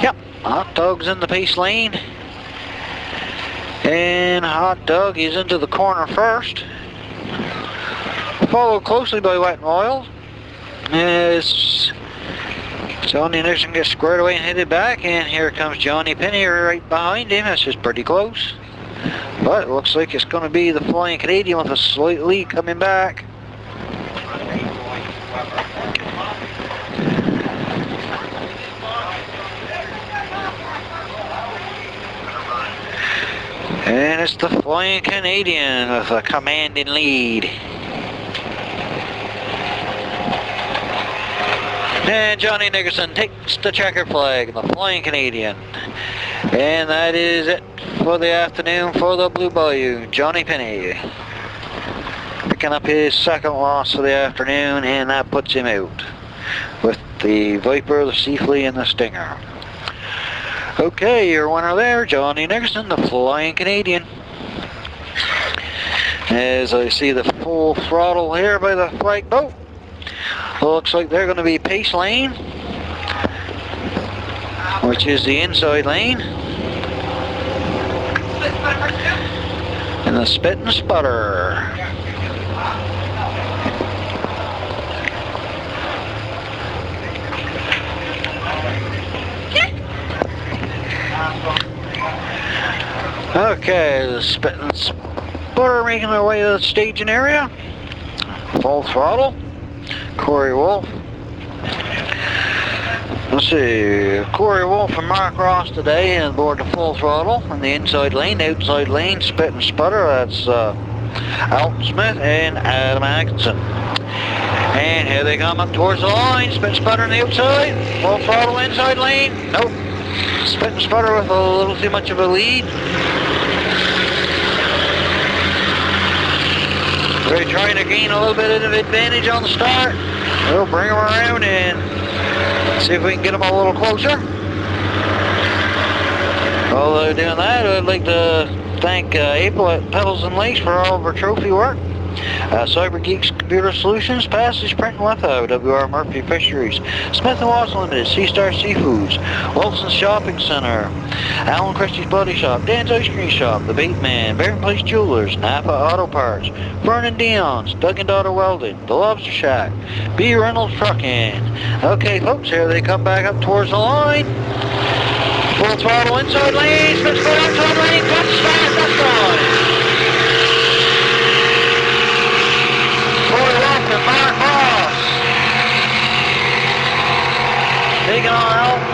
yep, Hot Dog's in the pace lane. And Hot Dog is into the corner first. Followed closely by Wet and Wild. As Johnny Nixon gets squared away and headed back, and here comes Johnny Penny right behind him. That's just pretty close. But it looks like it's going to be the Flying Canadian with a slight lead coming back. And it's the Flying Canadian with a commanding lead. And Johnny Nickerson takes the checkered flag, the Flying Canadian. And that is it for the afternoon for the Blue Bayou. Johnny Penny picking up his second loss for the afternoon, and that puts him out with the Viper, the Sea Flea, and the Stinger. Okay, your winner there, Johnny Nickerson, the Flying Canadian. As I see the full throttle here by the flag boat. Looks like they're going to be pace lane, which is the inside lane. And the spit and sputter. Okay, the spit and sputter making their way to the staging area. Full throttle. Corey Wolf. Let's see, Corey Wolf and Mark Ross today aboard the full throttle on the inside lane, outside lane, spit and sputter. That's Alton Smith and Adam Atkinson. And here they come up towards the line. Spit and sputter on the outside. Full throttle inside lane. Nope. Spit and sputter with a little too much of a lead. We're trying to gain a little bit of advantage on the start. We'll bring them around and see if we can get them a little closer. While they're doing that, I'd like to thank April at Pedals and Lakes for all of her trophy work. Cyber Geeks Computer Solutions, Passage Print and Litho, W.R. Murphy Fisheries, Smith & Watson Limited, Sea Star Seafoods, Wilson's Shopping Center, Alan Christie's Bloody Shop, Dan's Ice Cream Shop, The Bait Man, Barron Place Jewelers, Napa Auto Parts, Vernon Dion's, Doug and Daughter Welding, The Lobster Shack, B. Reynolds Trucking. Okay folks, here they come back up towards the line. Full throttle inside lane, Smith's going outside lane, comes fast, that's gone. Corey Walker, Mark Moss. Taking on Alton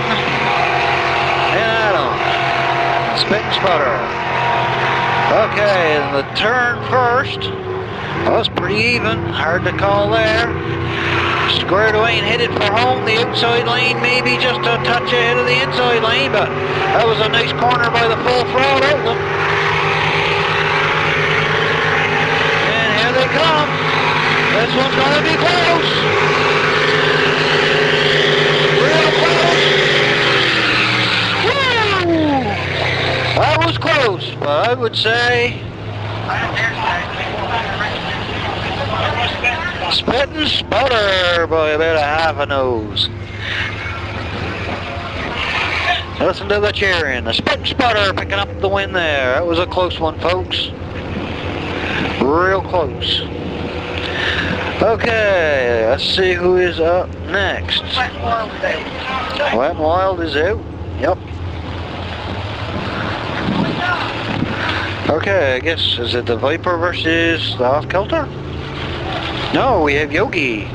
and Adam. Spit and sputter. Okay, the turn first. Well, it's pretty even. Hard to call there. Squared away and headed for home. The outside lane maybe just a touch ahead of the inside lane, but that was a nice corner by the full throttle. And here they come. This one's going to be close. Real close. Woo! That was close, but I would say spit and sputter by about a half a nose. Listen to the cheering. The spit and sputter picking up the win there. That was a close one, folks. Real close. Okay, let's see who is up next. Wet and Wild is out. Yep. Okay, I guess, is it the Viper versus the Off Kilter? No, we have Yogi.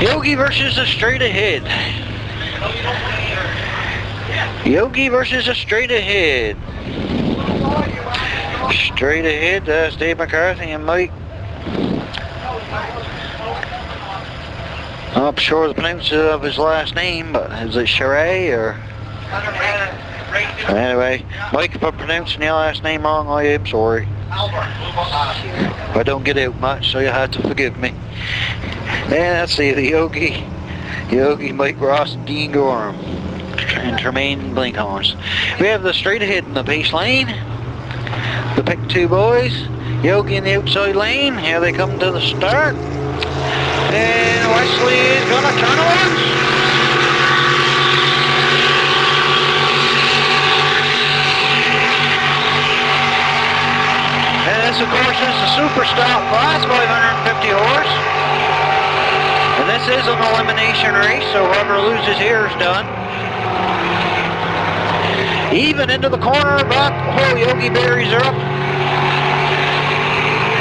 Yogi versus the Straight Ahead. Yogi versus the Straight Ahead. Straight Ahead, that's Dave McCarthy and Mike. I'm not sure the pronunciation of his last name, but is it Sheree or? Anyway, Mike, if I'm pronouncing your last name wrong, I am sorry. I don't get out much, so you'll have to forgive me. And let's see, the Yogi, Mike Ross, and Dean Gorham, and Tremaine Blinkhorns. We have the Straight Ahead in the pace lane. The pick two boys, Yogi in the outside lane. Here they come to the start. And Wesley is going to turn on. And this, of course, is the Super Stock class, 550 horse. And this is an elimination race, so whoever loses here is done. Even into the corner, but Yogi Berries are up.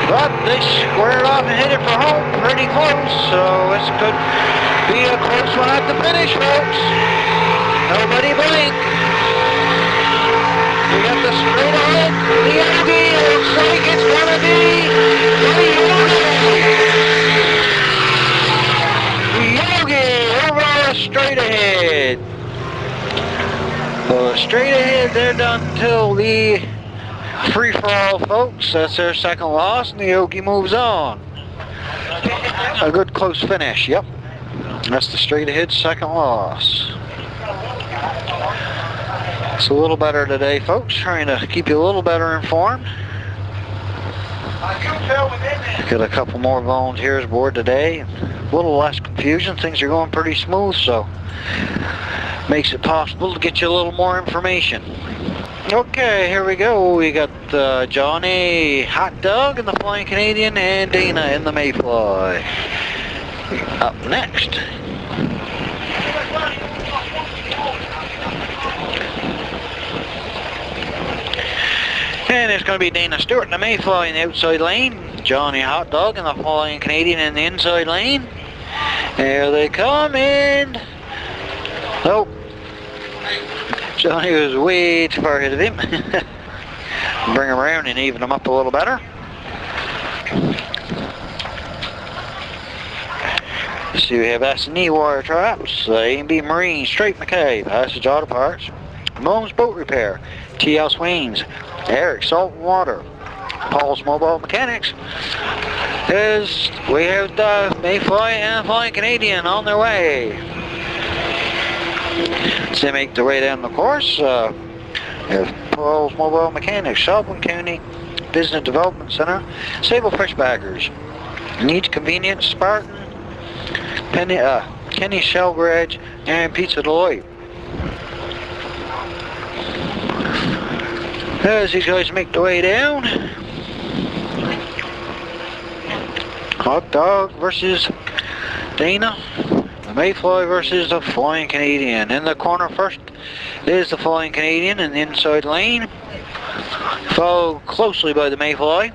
But they squared off and hit it for home pretty close, so this could be a close one at the finish, folks. Nobody blink. We got the Straight Ahead, the Yogi. It looks like it's going to be the Yogi over the Straight Ahead. So Straight Ahead, they're done till the free-for-all, folks. That's their second loss, and the Yogi moves on. A good close finish, yep. That's the Straight Ahead second loss. It's a little better today, folks. Trying to keep you a little better informed. Got a couple more volunteers aboard today. A little less confusion. Things are going pretty smooth, so makes it possible to get you a little more information. Okay, here we go. We got Johnny Hot Dog in the Flying Canadian and Dana in the Mayfly. Up next. And it's going to be Dana Stewart in the Mayfly in the outside lane. Johnny Hot Dog in the Flying Canadian in the inside lane. Here they come in. Oh. Johnny was way too far ahead of him. Bring him around and even him up a little better. So we have S&E Wire Traps, A&B Marine, Straight McKay, Passage Auto Parts, Moans Boat Repair, T.L. Swains, Eric Salt and Water, Paul's Mobile Mechanics. As we have the Mayfly and Flying Canadian on their way. As they make their way down the course, we have Paul's Mobile Mechanics, Shelburne County Business Development Center, Sable Fishbackers, Needs Convenience, Spartan, Kenny Shell Garage, and Pizza Deloitte. As these guys make their way down, Hot Dog versus Dana, the Mayfly versus the Flying Canadian. In the corner first is the Flying Canadian in the inside lane, followed closely by the Mayfly.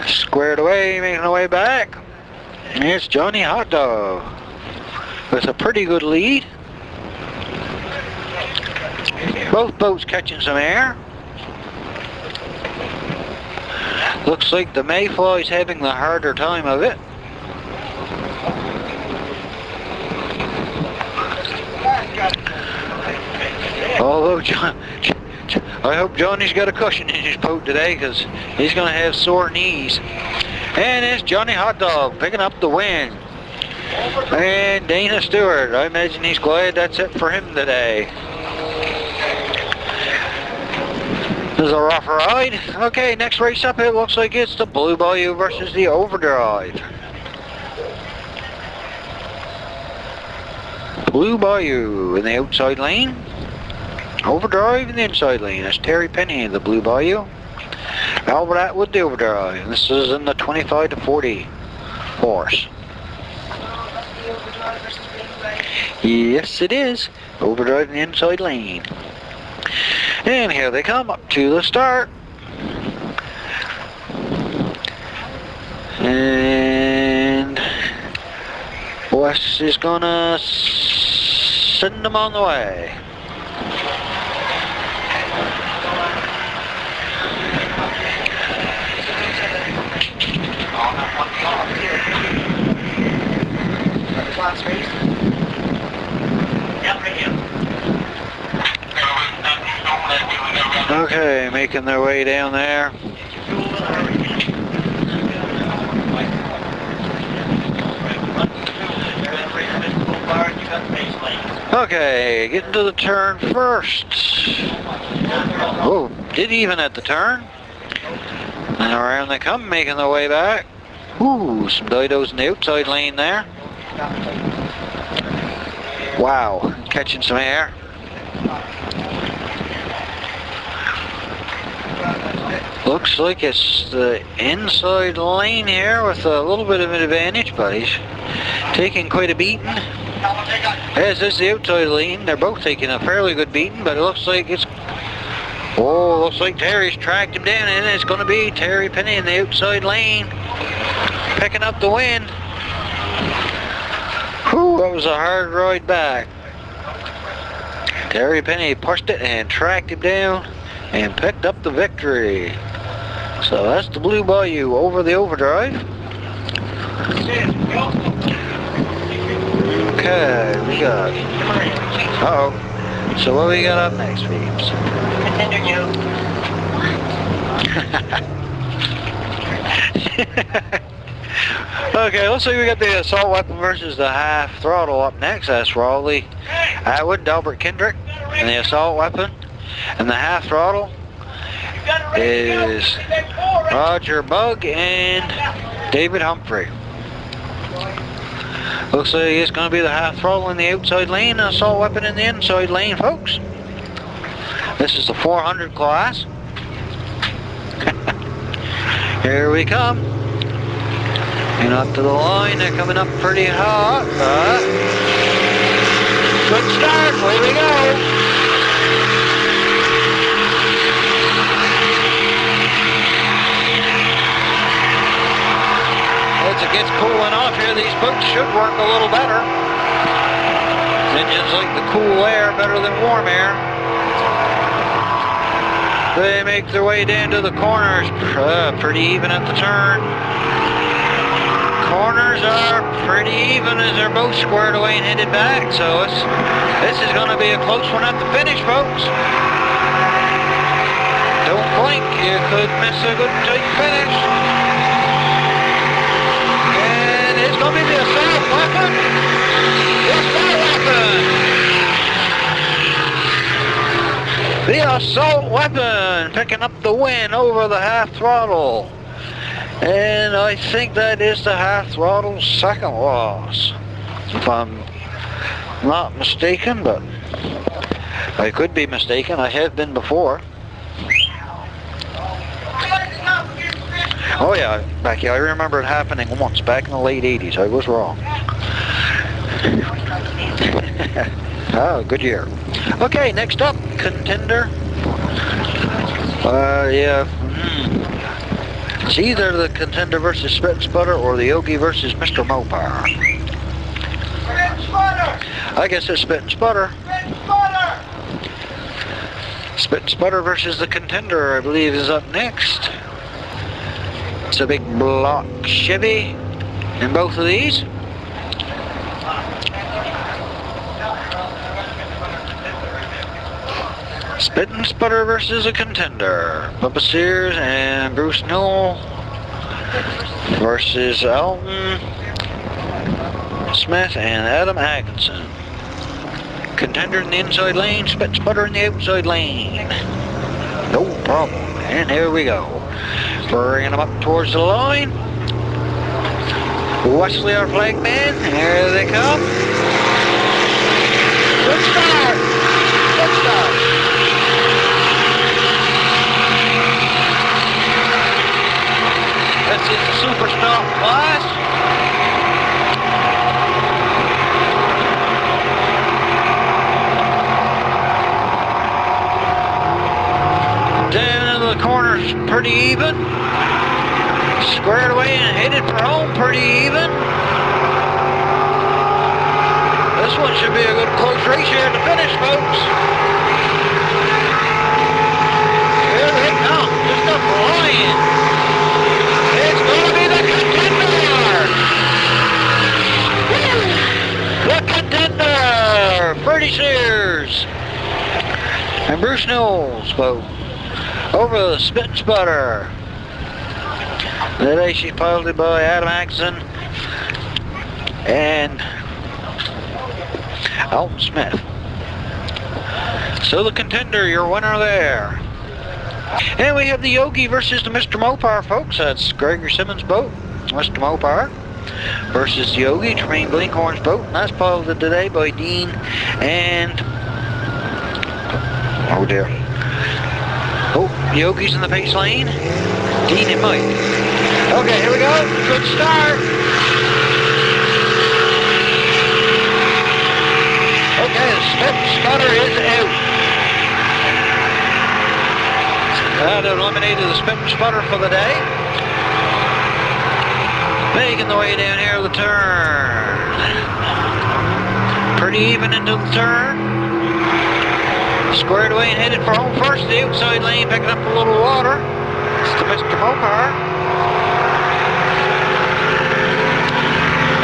Squared away, making their way back. Here's Johnny Hot Dog with a pretty good lead. Both boats catching some air. Looks like the Mayfly's having the harder time of it. Although I hope Johnny's got a cushion in his boat today, because he's going to have sore knees. And it's Johnny Hot Dog picking up the win. And Dana Stewart, I imagine he's glad that's it for him today. This is a rough ride. Okay, next race up, it looks like it's the Blue Bayou versus the Overdrive. Blue Bayou in the outside lane. Overdrive in the inside lane. That's Terry Penny, the Blue Bayou. Albert Atwood, the Overdrive. This is in the 25 to 40 horse. Yes, it is. Overdrive in the inside lane. And here they come up to the start. And Wes is gonna send them on the way. Okay, making their way down there. Okay, getting to the turn first. Oh, did even at the turn. And around they come, making their way back. Ooh, some Didos in the outside lane there. Wow, catching some air. Looks like it's the inside lane here with a little bit of an advantage, but he's taking quite a beating. As is the outside lane, they're both taking a fairly good beating, but it looks like it's... Oh, looks like Terry's tracked him down, and it's going to be Terry Penny in the outside lane, picking up the win. Whew, that was a hard ride back. Terry Penny pushed it and tracked him down and picked up the victory. So that's the Blue Bayou over the Overdrive. Okay, we got... Uh-oh. So what we got up next, peeps? Okay, looks like we got the assault weapon versus the half throttle up next. That's Raleigh Atwood, Delbert Kendrick, and the assault weapon. And the half throttle is Roger Bug and David Humphrey. Looks like it's going to be the half throttle in the outside lane and assault weapon in the inside lane, folks. This is the 400 class. Here we come. And up to the line, they're coming up pretty hot. Good start, away we go. As it gets cooling off here, these boats should work a little better. The engines like the cool air better than warm air. They make their way down to the corners, pretty even at the turn. Corners are pretty even as they're both squared away and headed back, so this is going to be a close one at the finish, folks. Don't blink, you could miss a good tight finish. And it's going to be the assault weapon. The assault weapon. The assault weapon picking up the win over the half throttle. And I think that is the half throttle's second loss, if I'm not mistaken, but I could be mistaken. I have been before. Oh yeah, Becky, I remember it happening once back in the late 80s. I was wrong. Oh, good year. Okay, next up, contender. Yeah. It's either the contender versus Spit and Sputter or the Yogi versus Mr. Mopar. I guess it's Spit and Sputter. Spit and Sputter versus the contender, I believe, is up next. It's a big block Chevy in both of these. Spit and Sputter versus a contender. Bubba Sears and Bruce Newell versus Alton Smith and Adam Atkinson. Contender in the inside lane, Spit and Sputter in the outside lane. No problem. And here we go. Bringing them up towards the line. Wesley, our flag man. Here they come. Good start. Good start. This is the Super Stock class. Down into the corners, pretty even. Squared away and headed for home, pretty even. This one should be a good close race here to finish, folks. Here they come, just a flying. It's going to be the contender! The contender! Freddie Sears and Bruce Knowles, folks. Over the Spit and Sputter. Today she's piloted by Adam Atkinson and Alton Smith. So the contender, your winner there. And we have the Yogi versus the Mr. Mopar, folks. That's Gregory Simmons' boat, Mr. Mopar, versus the Yogi, Tremaine Blinkhorn's boat. And that's piloted today by Dean and... oh dear. Oh, Yogi's in the pace lane. Dean and Mike. Okay, here we go. Good start. Okay, the Spit and Sputter is out. That eliminated the Spit and Sputter for the day. Making the way down here to the turn. Pretty even into the turn. Squared away and headed for home first. The outside lane picking up a little water. It's the Mr. Mopar.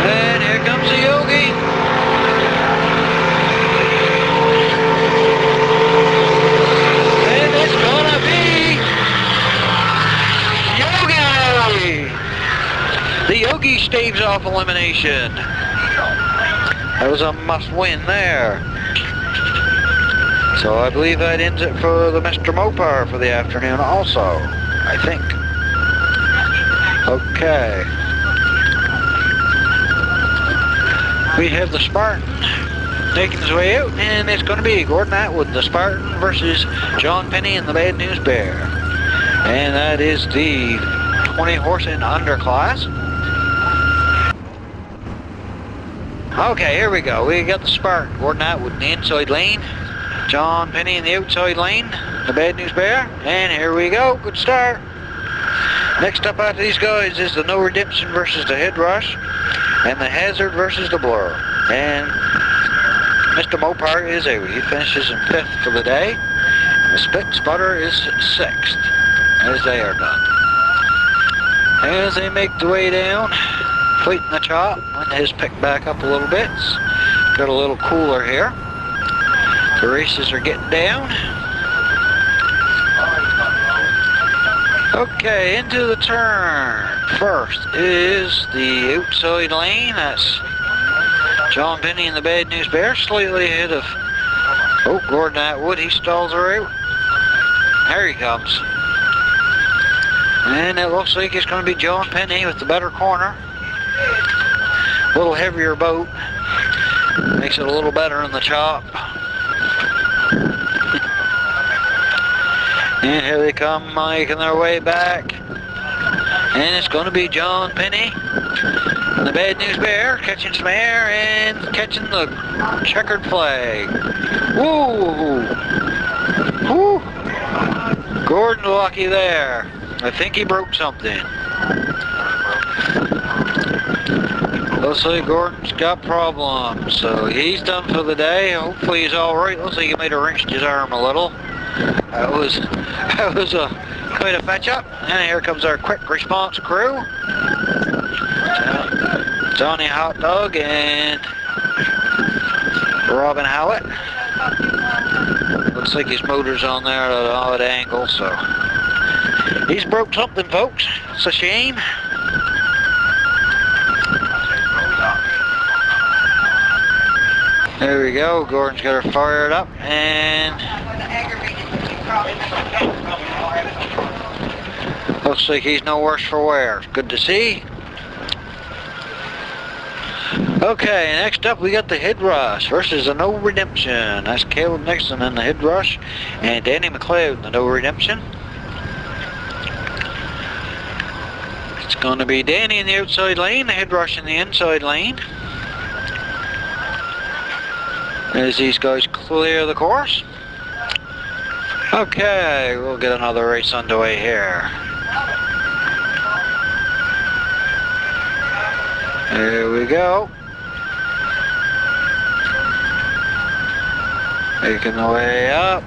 And here comes the Yogi. And it's gonna be Yogi. The Yogi staves off elimination. That was a must-win there. So I believe that ends it for the Mr. Mopar for the afternoon also, I think. Okay. We have the Spartan taking his way out, and it's going to be Gordon Atwood, the Spartan, versus John Penny and the Bad News Bear. And that is the 20 horse and under class. Okay, here we go. We got the Spartan, Gordon Atwood in the inside lane, John Penny in the outside lane, the Bad News Bear, and here we go. Good start. Next up after these guys is the No Redemption versus the Head Rush, and the Hazard versus the Blur. And Mr. Mopar is out. He finishes in 5th for the day. And the Spit Sputter is 6th, as they are done. As they make the way down, Fleet in the Chop, when his picked back up a little bit. Got a little cooler here. The races are getting down. Okay, into the turn. First is the outside lane. That's John Penny and the Bad News Bear, slightly ahead of Gordon Atwood. He stalls her out. There he comes. And it looks like it's going to be John Penny with the better corner. A little heavier boat. Makes it a little better in the chop. And here they come, making their way back. And it's going to be John Penny and the Bad News Bear catching some air and catching the checkered flag. Woo! Woo! Gordon lucky there. I think he broke something. Looks like Gordon's got problems, so he's done for the day. Hopefully he's all right. Looks like he might have wrenched his arm a little. That was quite a fetch up. And here comes our quick response crew. Johnny Hot Dog and Robin Howlett. Looks like his motor's on there at an odd angle, so he's broke something, folks. It's a shame. There we go. Gordon's got her fired up, and looks like he's no worse for wear. Good to see. Okay, next up we got the Head Rush versus the No Redemption. That's Caleb Nixon in the Head Rush and Danny McLeod in the No Redemption. It's going to be Danny in the outside lane, the Head Rush in the inside lane, as these guys clear the course. Okay, we'll get another race underway here. Here we go. Making the way up.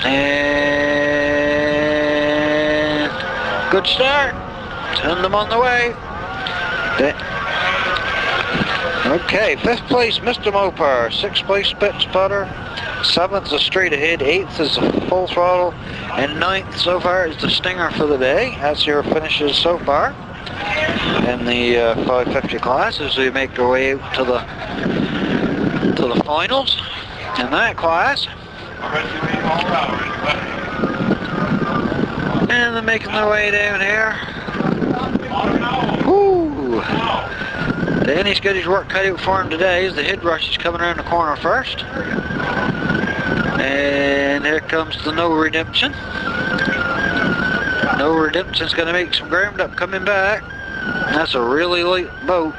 And good start. Send them on the way. Okay, 5th place, Mr. Mopar. 6th place, Spit Sputter. 7th is a straight ahead. 8th is a full throttle. And 9th so far is the Stinger for the day. That's your finishes so far in the 550 class as we make our way out to the finals in that class. And they're making their way down here. Woo! Danny's got his work cut out for him today as the Head Rush is coming around the corner first. And here comes the No Redemption. No Redemption's going to make some ground up coming back. That's a really light boat.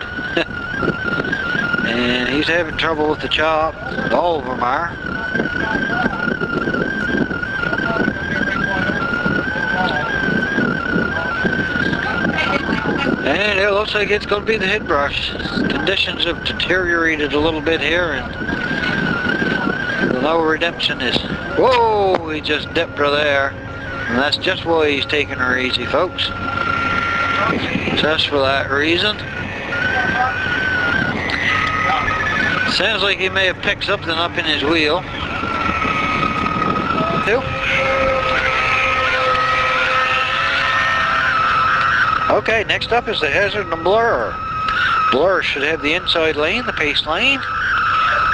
And he's having trouble with the chop. All of them are. And it looks like it's going to be the Head Rush. Conditions have deteriorated a little bit here, and the No Redemption is... Whoa! He just dipped her there. And that's just why he's taking her easy, folks. Just for that reason. Sounds like he may have picked something up in his wheel. Okay, next up is the Hazard and Blur. Blur should have the inside lane, the pace lane,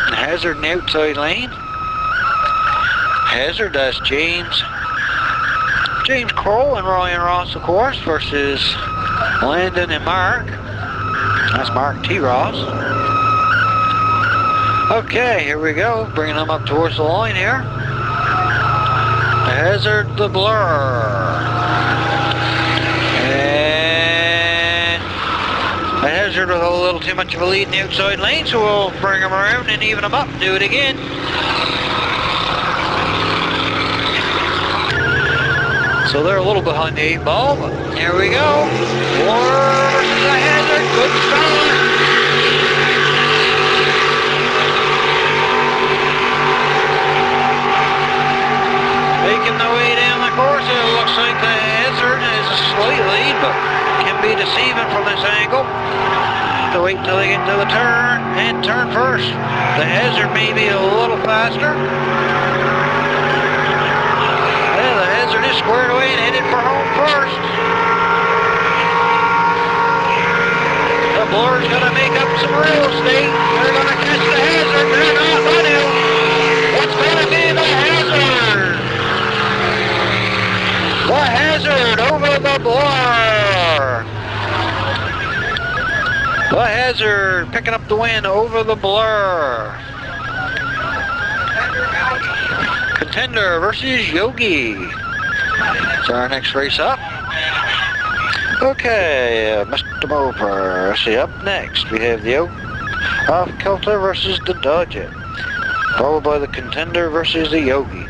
and Hazard in the outside lane. Hazard, that's James Kroll and Ryan Ross, of course, versus Landon and Mark. That's Mark T. Ross. Okay, here we go, bringing them up towards the line here. The Hazard, the Blur. And the Hazard with a little too much of a lead in the outside lane, so we'll bring them around and even them up and do it again. So they're a little behind the 8 ball, but here we go. Blur versus the Hazard, good start. be deceiving from this angle. To wait until they get to the turn and turn first. The hazard may be a little faster. Yeah, the hazard is squared away and headed for home first. The blower's going to make up some real estate. They're going to catch the hazard. They're not going to. It's going to be the hazard. The hazard over the blower. The hazard picking up the win over the blur. Contender versus Yogi. So our next race up. Okay, Mr. Moper. See, up next we have the Off Kilter versus the Dodge It, followed by the Contender versus the Yogi.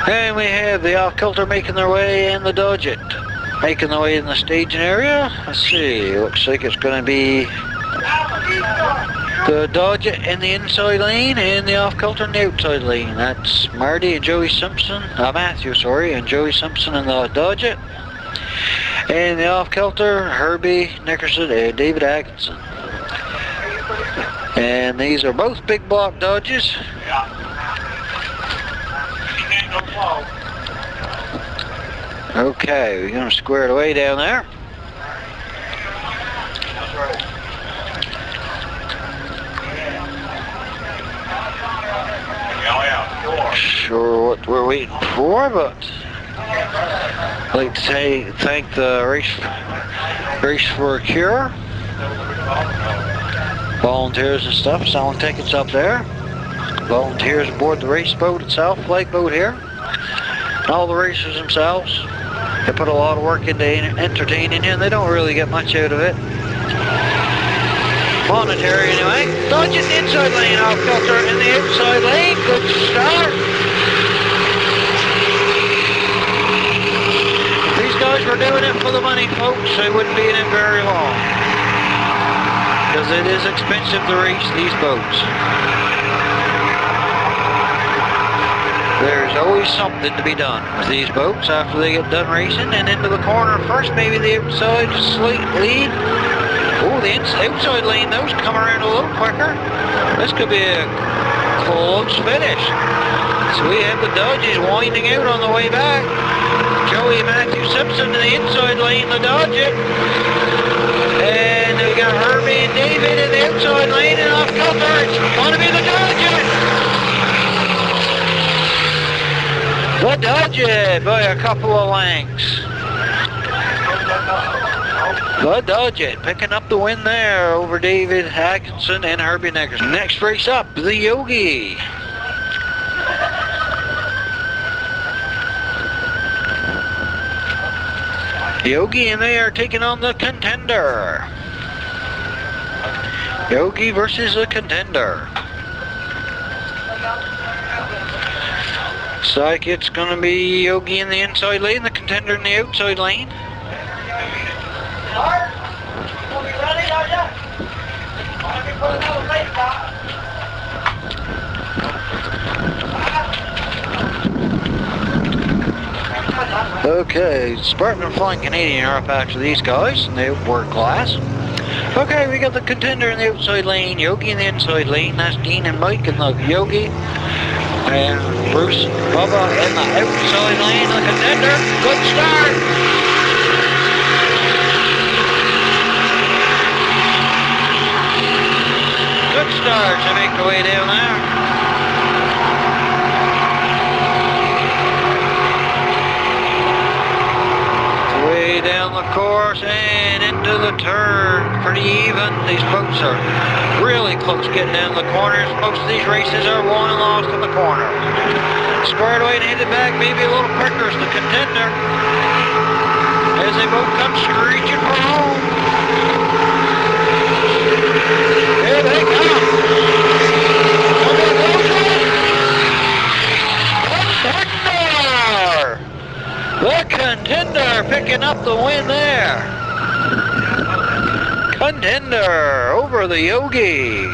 And we have the Off Kilter making their way and the Dodge It making their way in the staging area. Let's see, looks like it's going to be the Dodge It in the inside lane and the Off Kilter in the outside lane. That's Marty and Joey Simpson, Matthew, sorry, and Joey Simpson in the Dodge It. And the Off Kilter, Herbie Nickerson and David Atkinson. And these are both big block Dodges. Okay, we're going to square it away down there. Sure what we're waiting for, but I'd like to say thank the Race for a Cure volunteers and stuff selling tickets up there. Volunteers aboard the race boat itself, flag boat here. And all the racers themselves. They put a lot of work into entertaining you and they don't really get much out of it. Monetary anyway. Dodge in the inside lane, Off Kilter in the outside lane. Good start. If these guys were doing it for the money, folks, they wouldn't be in it very long. Because it is expensive to race these boats. There's always something to be done with these boats after they get done racing. And into the corner first, maybe the outside slight lead. Oh, the outside lane, those come around a little quicker. This could be a close finish. So we have the Dodges winding out on the way back. Joey Matthew Simpson in the inside lane, the Dodge It. And we got Herbie and David in the outside lane and Off Kilter. It's going to be the Dodge It. The Dodge It by a couple of lengths. The Dodge It picking up the win there over David Atkinson and Herbie Nickerson. Next race up, the Yogi. Yogi and they are taking on the Contender. Yogi versus the Contender. Looks like it's going to be Yogi in the inside lane, the Contender in the outside lane. Okay, Spartan and Flying Canadian are up after these guys in the outboard class. Okay, we got the Contender in the outside lane, Yogi in the inside lane. That's Dean and Mike in the Yogi. And Bruce and Bubba in the outside lane, the Contender. Good start. Good start to make the way down there. Way down the course and into the turn. Pretty even. These boats are really close getting down the corners. Most of these races are won and lost in the corner. Squared away and headed back maybe a little quicker as the Contender. As they both come screeching for home. Here they come. The Contender picking up the win there. Contender over the Yogi.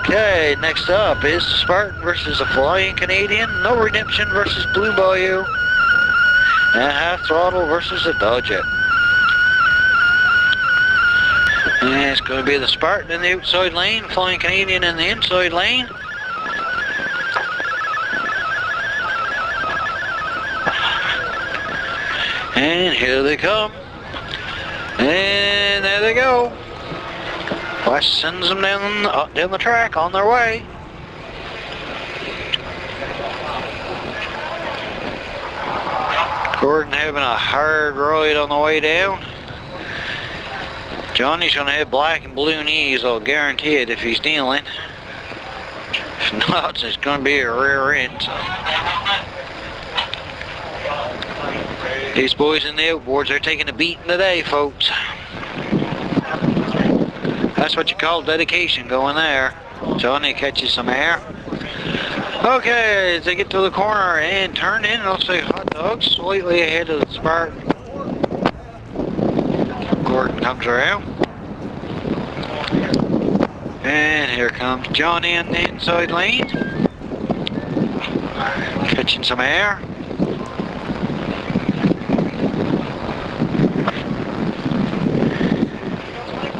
Okay, next up is the Spartan versus the Flying Canadian. No Redemption versus Blue Bayou. And Half Throttle versus the Dodge It. And it's going to be the Spartan in the outside lane, Flying Canadian in the inside lane. And here they come. And there they go. West sends them down the track on their way. Gordon having a hard ride on the way down. Johnny's going to have black and blue knees, I'll guarantee it, if he's dealing. If not, it's going to be a rear end. So. These boys in the outboards are taking a beating today, folks. That's what you call dedication going there. Johnny catches some air. Okay, as they get to the corner and turn in, I'll say hot dogs, slightly ahead of the Spartan. Gordon comes around. And here comes Johnny in the inside lane. Catching some air.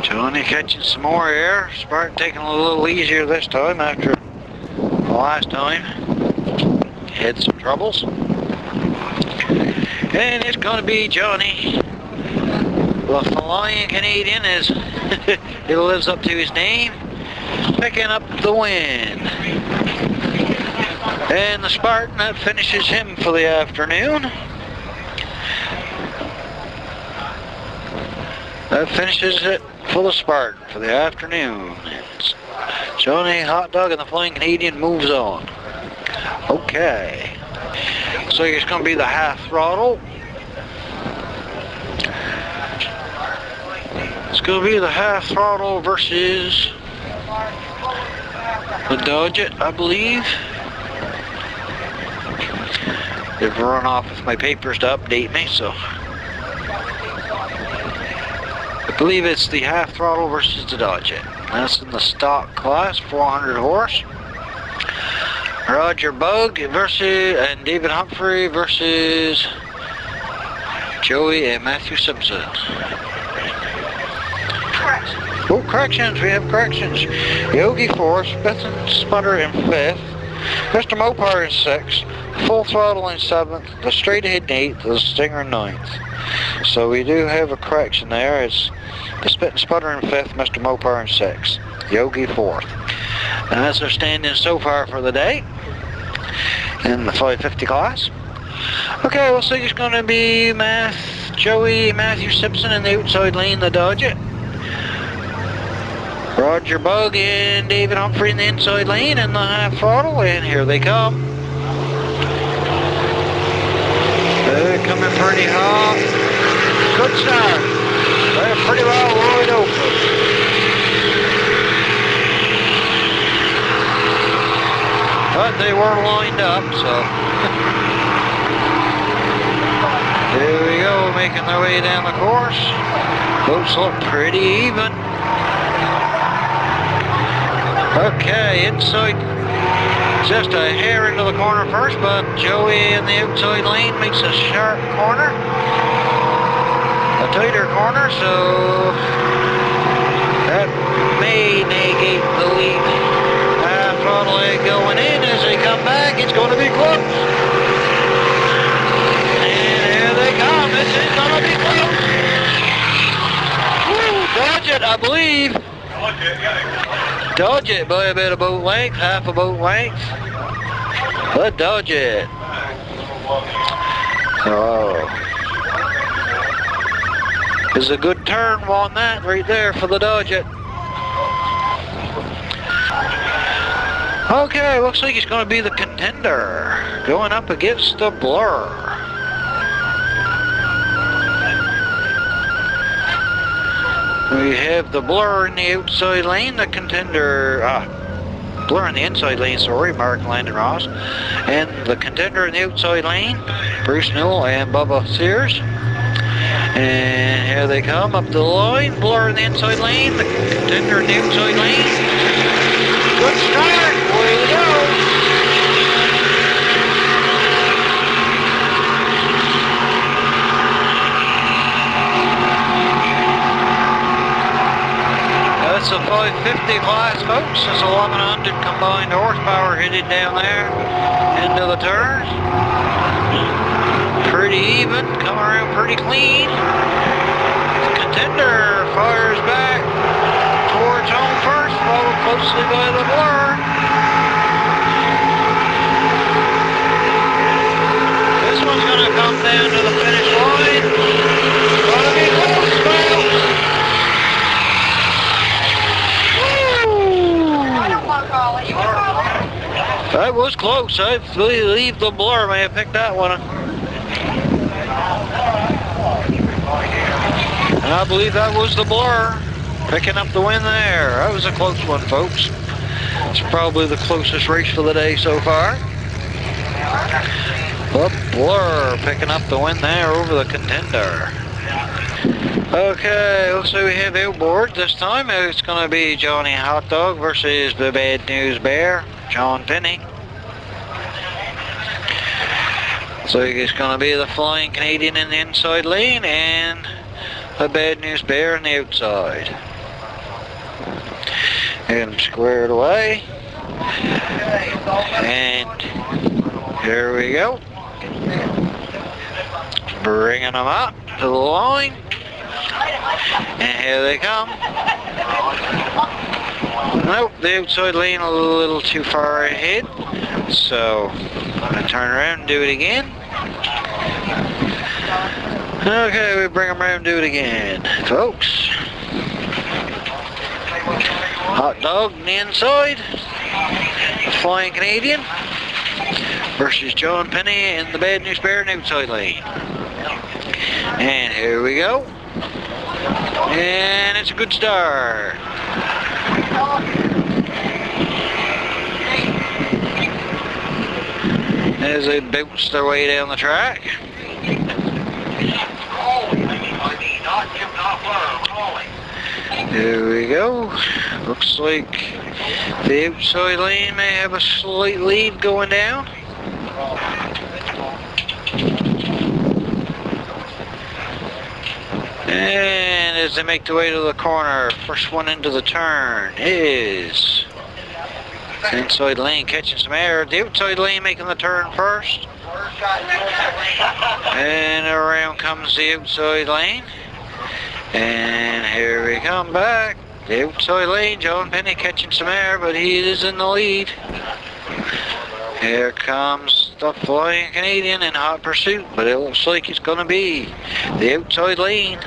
Johnny catching some more air. Spartan taking a little easier this time after the last time. Had some troubles. And it's going to be Johnny. The Flying Canadian is, he lives up to his name, picking up the win. And the Spartan, that finishes him for the afternoon. That finishes it for the Spartan for the afternoon. It's Johnny Hot Dog and the Flying Canadian moves on. Okay. So it's going to be the half throttle. It's going to be the half throttle versus the Dodge It, I believe. They've run off with my papers to update me, so. I believe it's the half throttle versus the Dodge It. That's in the stock class, 400 horse. Roger Bug versus, and David Humphrey versus Joey and Matthew Simpson. Oh, corrections, we have corrections. Yogi 4th, Smith Sputter in 5th, Mr. Mopar in 6th, Full Throttle in 7th, the Straight Ahead in 8th, the Stinger in 9th. So we do have a correction there. It's the Spit and Sputter in 5th, Mr. Mopar in 6th, Yogi 4th. And that's our standing so far for the day in the 550 class. Okay, we'll see it's going to be Joey Matthew Simpson in the outside lane, the Dodge It. Roger Bug and David Humphrey in the inside lane in the half throttle, and here they come. They're coming pretty hot. Good start. They're pretty well wide open. But they were lined up, so. Here we go, making their way down the course. Boats look pretty even. Okay, inside, just a hair into the corner first, but Joey in the outside lane makes a sharp corner, a tighter corner, so that may negate the lead. Half throttle leg going in as they come back, it's going to be close. And here they come, this is going to be close. Woo, Dodge It, I believe. Dodge It by about a boat length, half a boat length. But Dodge It. Oh. There's a good turn on that right there for the Dodge It. Okay, looks like it's going to be the Contender going up against the Blur. We have the Blur in the outside lane, the Contender, Blur in the inside lane, sorry, Mark Landon Ross, and the Contender in the outside lane, Bruce Newell and Bubba Sears. And here they come up the line, Blur in the inside lane, the Contender in the outside lane. Good start, away we go. 2550 class, folks. It's 1100 combined horsepower headed down there into the turn. Pretty even, come around pretty clean. Contender fires back towards home first, followed closely by the Blur. This one's going to come down to the finish line. Going to be close, folks. I don't want to call it. You want to call it? That was close. I believe the Blur may have picked that one. And I believe that was the Blur picking up the win there. That was a close one, folks. It's probably the closest race for the day so far. The Blur picking up the win there over the Contender. Okay, looks like we have outboard this time. It's going to be Johnny Hot Dog versus the Bad News Bear, John Penny. So it's going to be the Flying Canadian in the inside lane and the Bad News Bear on the outside. Get them squared away. And here we go. Bringing them up to the line. And here they come. Nope, the outside lane a little too far ahead. So, I'm going to turn around and do it again. Okay, we bring them around and do it again, folks. Hot Dog on the inside. Flying Canadian versus John Penny in the Bad News Bear outside lane. And here we go. And it's a good start. As they bounce their way down the track. Here we go. Looks like the outside lane may have a slight lead going down. And as they make their way to the corner, first one into the turn is the inside lane catching some air. The outside lane making the turn first. And around comes the outside lane. And here we come back. The outside lane, John Penny catching some air, but he is in the lead. Here comes the Flying Canadian in hot pursuit, but it looks like it's going to be the outside lane,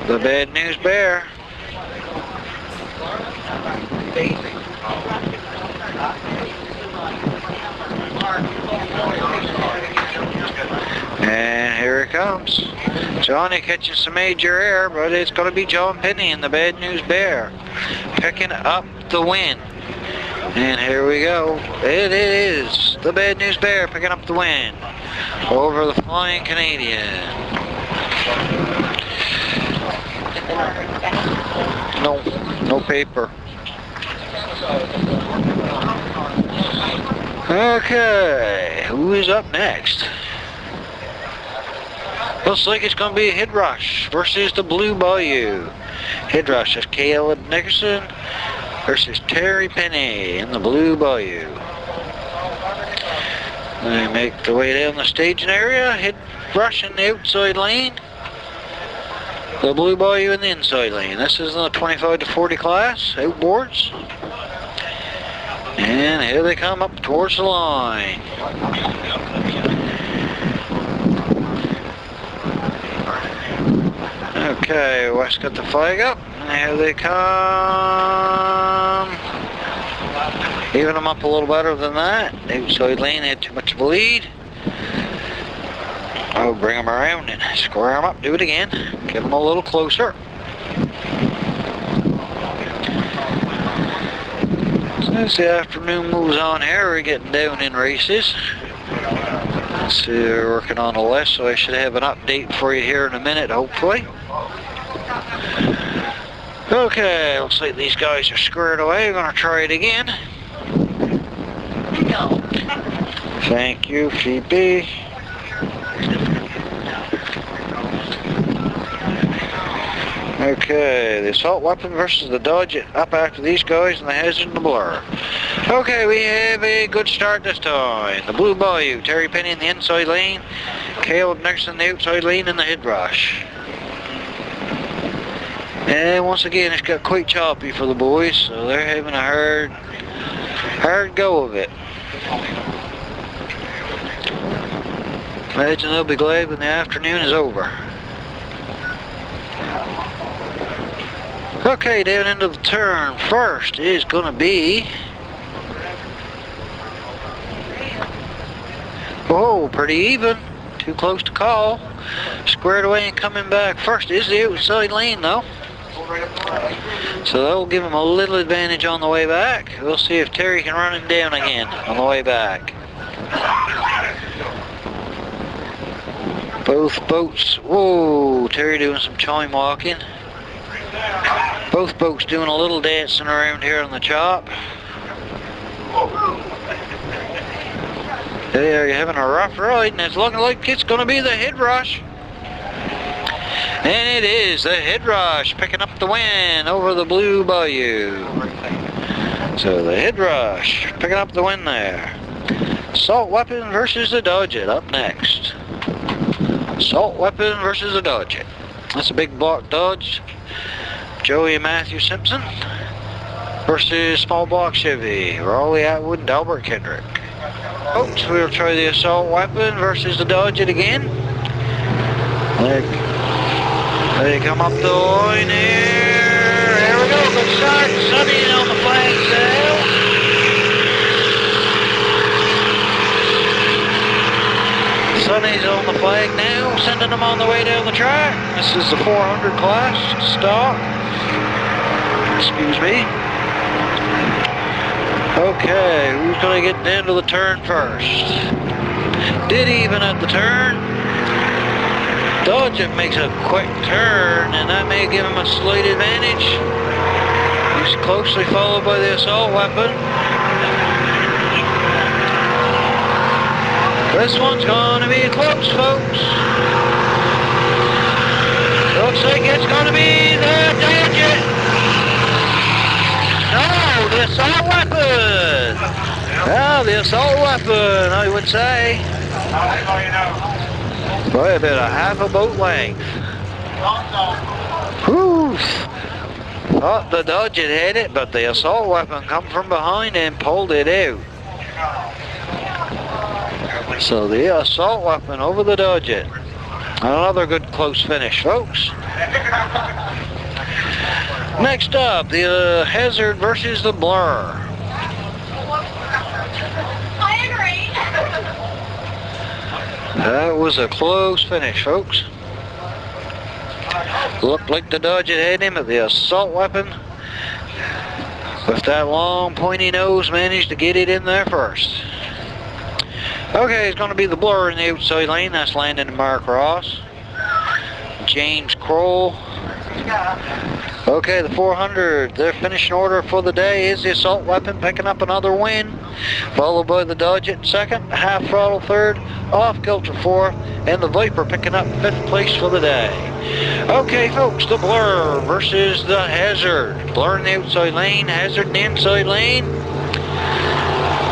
the Bad News Bear. And here it comes. Johnny catching some major air, but it's going to be John Penny and the Bad News Bear picking up the win. And here we go. It is the Bad News Bear picking up the win over the Flying Canadian. No paper. Okay, who is up next? Looks like it's going to be Head Rush versus the Blue Bayou. Head Rush is Caleb Nickerson versus Terry Penny in the Blue Bayou. They make their way down the staging area. Head Rush in the outside lane. The Blue Bayou in the inside lane. This is in the 25 to 40 class, outboards. And here they come up towards the line. Okay, West got the flag up, and here they come. Even them up a little better than that. Outside lane had too much of a lead. I'll bring them around and square them up, do it again. Get them a little closer. As the afternoon moves on here, we're getting down in races. So we're working on the list, so I should have an update for you here in a minute, hopefully. Okay, looks like these guys are squared away. We're going to try it again. Thank you, Phoebe. Okay, the assault weapon versus the dodge it up after these guys and the hazard and the blur. Okay, we have a good start this time. The Blue Bayou, Terry Penny in the inside lane, Caleb next in the outside lane in the head rush. And once again, it's got quite choppy for the boys, so they're having a hard go of it. Imagine they'll be glad when the afternoon is over. Okay, down into the turn. First is going to be... Oh, pretty even. Too close to call. Squared away and coming back. First is the outside lane, though. So that will give him a little advantage on the way back. We'll see if Terry can run him down again on the way back. Both boats. Whoa, Terry doing some chime walking. Both boats doing a little dancing around here on the chop. They are having a rough ride, and it's looking like it's going to be the head rush. And it is the head rush picking up the win over the Blue Bayou. So the head rush picking up the win there. Assault weapon versus the dodge it up next. Assault weapon versus the dodge it. That's a big block dodge. Joey and Matthew Simpson versus small block Chevy, Raleigh Atwood and Albert Kendrick. Folks, we'll try the assault weapon versus the dodge it again. They come up the line here. There we go, good start. Sunny on the flag sail. Sonny's on the flag now, sending them on the way down the track. This is the 400 class stock. Excuse me. Okay, who's going to get down to the turn first? Did even at the turn. Dodge it makes a quick turn, and that may give him a slight advantage. He's closely followed by the assault weapon. This one's going to be close, folks. Looks like it's going to be the Dodge it. No, the assault weapon. Ah, the assault weapon, I would say. Boy, about a half a boat length. Whew. Thought the Dodge it had it, but the assault weapon come from behind and pulled it out. So the assault weapon over the Dodge it. Another good close finish, folks. Next up, the Hazard versus the Blur. That was a close finish, folks. Looked like the Dodge it had him, but the assault weapon, with that long pointy nose, managed to get it in there first. Okay, it's going to be the Blur in the outside lane. That's Landon and Mark Ross. James Kroll. Okay, the 400, their finishing order for the day is the assault weapon picking up another win, followed by the Dodge it second, half throttle third, off kilter fourth, and the Viper picking up fifth place for the day. Okay, folks, the Blur versus the Hazard. Blur in the outside lane, Hazard in the inside lane.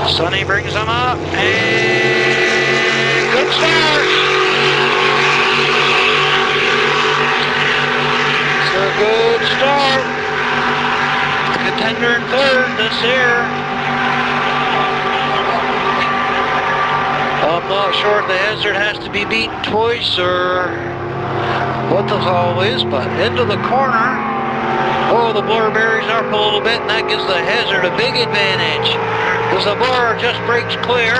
Sonny brings them up, and good start. A good start. Contender in third this year. I'm not sure if the Hazard has to be beaten twice or what the call is, but into the corner. Oh, the Blur berries up a little bit, and that gives the Hazard a big advantage. Because the Blur just breaks clear.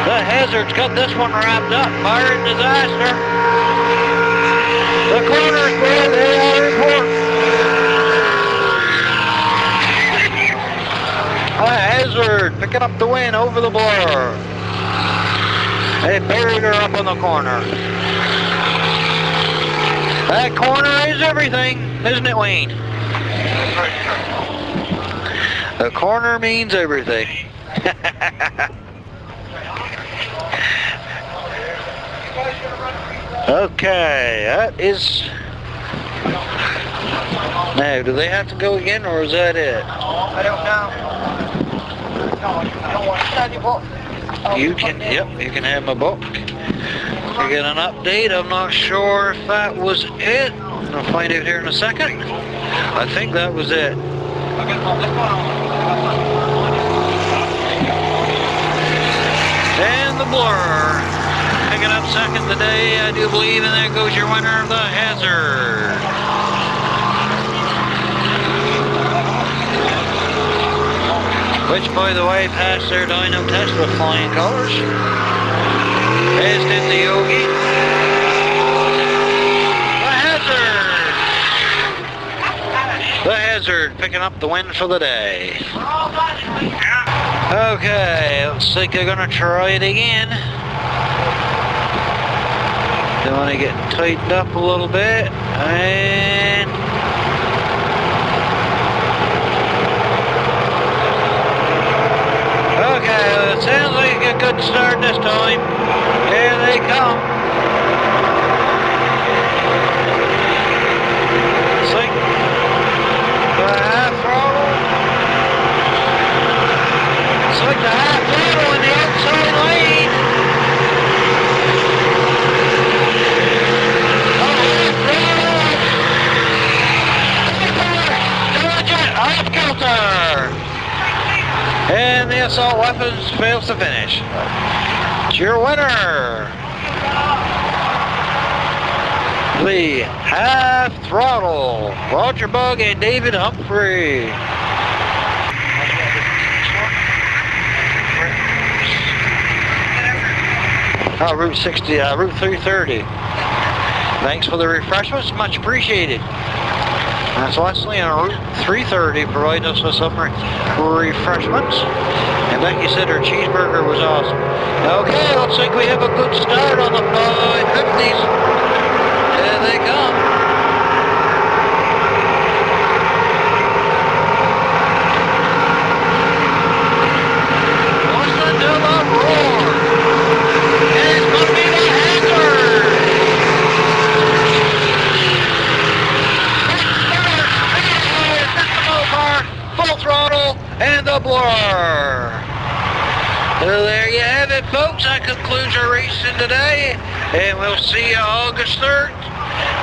The Hazard's got this one wrapped up. Fire and disaster. The corners, where they are important. The Hazard picking up the win over the Blur. They buried her up on the corner. That corner is everything, isn't it, Wayne? The corner means everything. Okay, that is Now, do they have to go again, or is that it? I don't know. No, I don't want to study book. You can, yep, you can have my book. You get an update. I'm not sure if that was it. I'll find out here in a second. I think that was it. And the Blur. Picking up second today, I do believe, and there goes your winner, the Hazard. Which, by the way, passed their dyno test with flying colors. As did the Yogi. The Hazard picking up the win for the day. Okay, looks like they're gonna try it again. They want to get tightened up a little bit, and okay, it sounds like a good start this time. Here they come. It's like the half throttle. It's like the half throttle in the outside lane. Off kilter! And the assault weapons fails to finish. It's your winner, the half throttle, Roger Bug and David Humphrey. Route 60, Route 330. Thanks for the refreshments, much appreciated. That's Leslie on Route 330 providing us with some refreshments. And Becky said her cheeseburger was awesome. Okay, looks like we have a good start on the 550s. Here they come. Listen to the roar. It's going to be the Hazard. Full throttle and the Blur. So there you have it, folks. That concludes our racing today, and we'll see you August 3rd.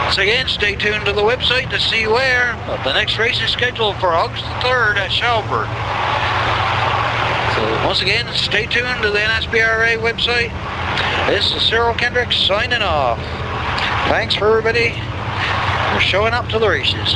Once again, stay tuned to the website to see where the next race is scheduled for August 3rd at Shelburne. So once again, stay tuned to the NSBRA website. This is Cyril Kendricks signing off. Thanks for everybody for showing up to the races.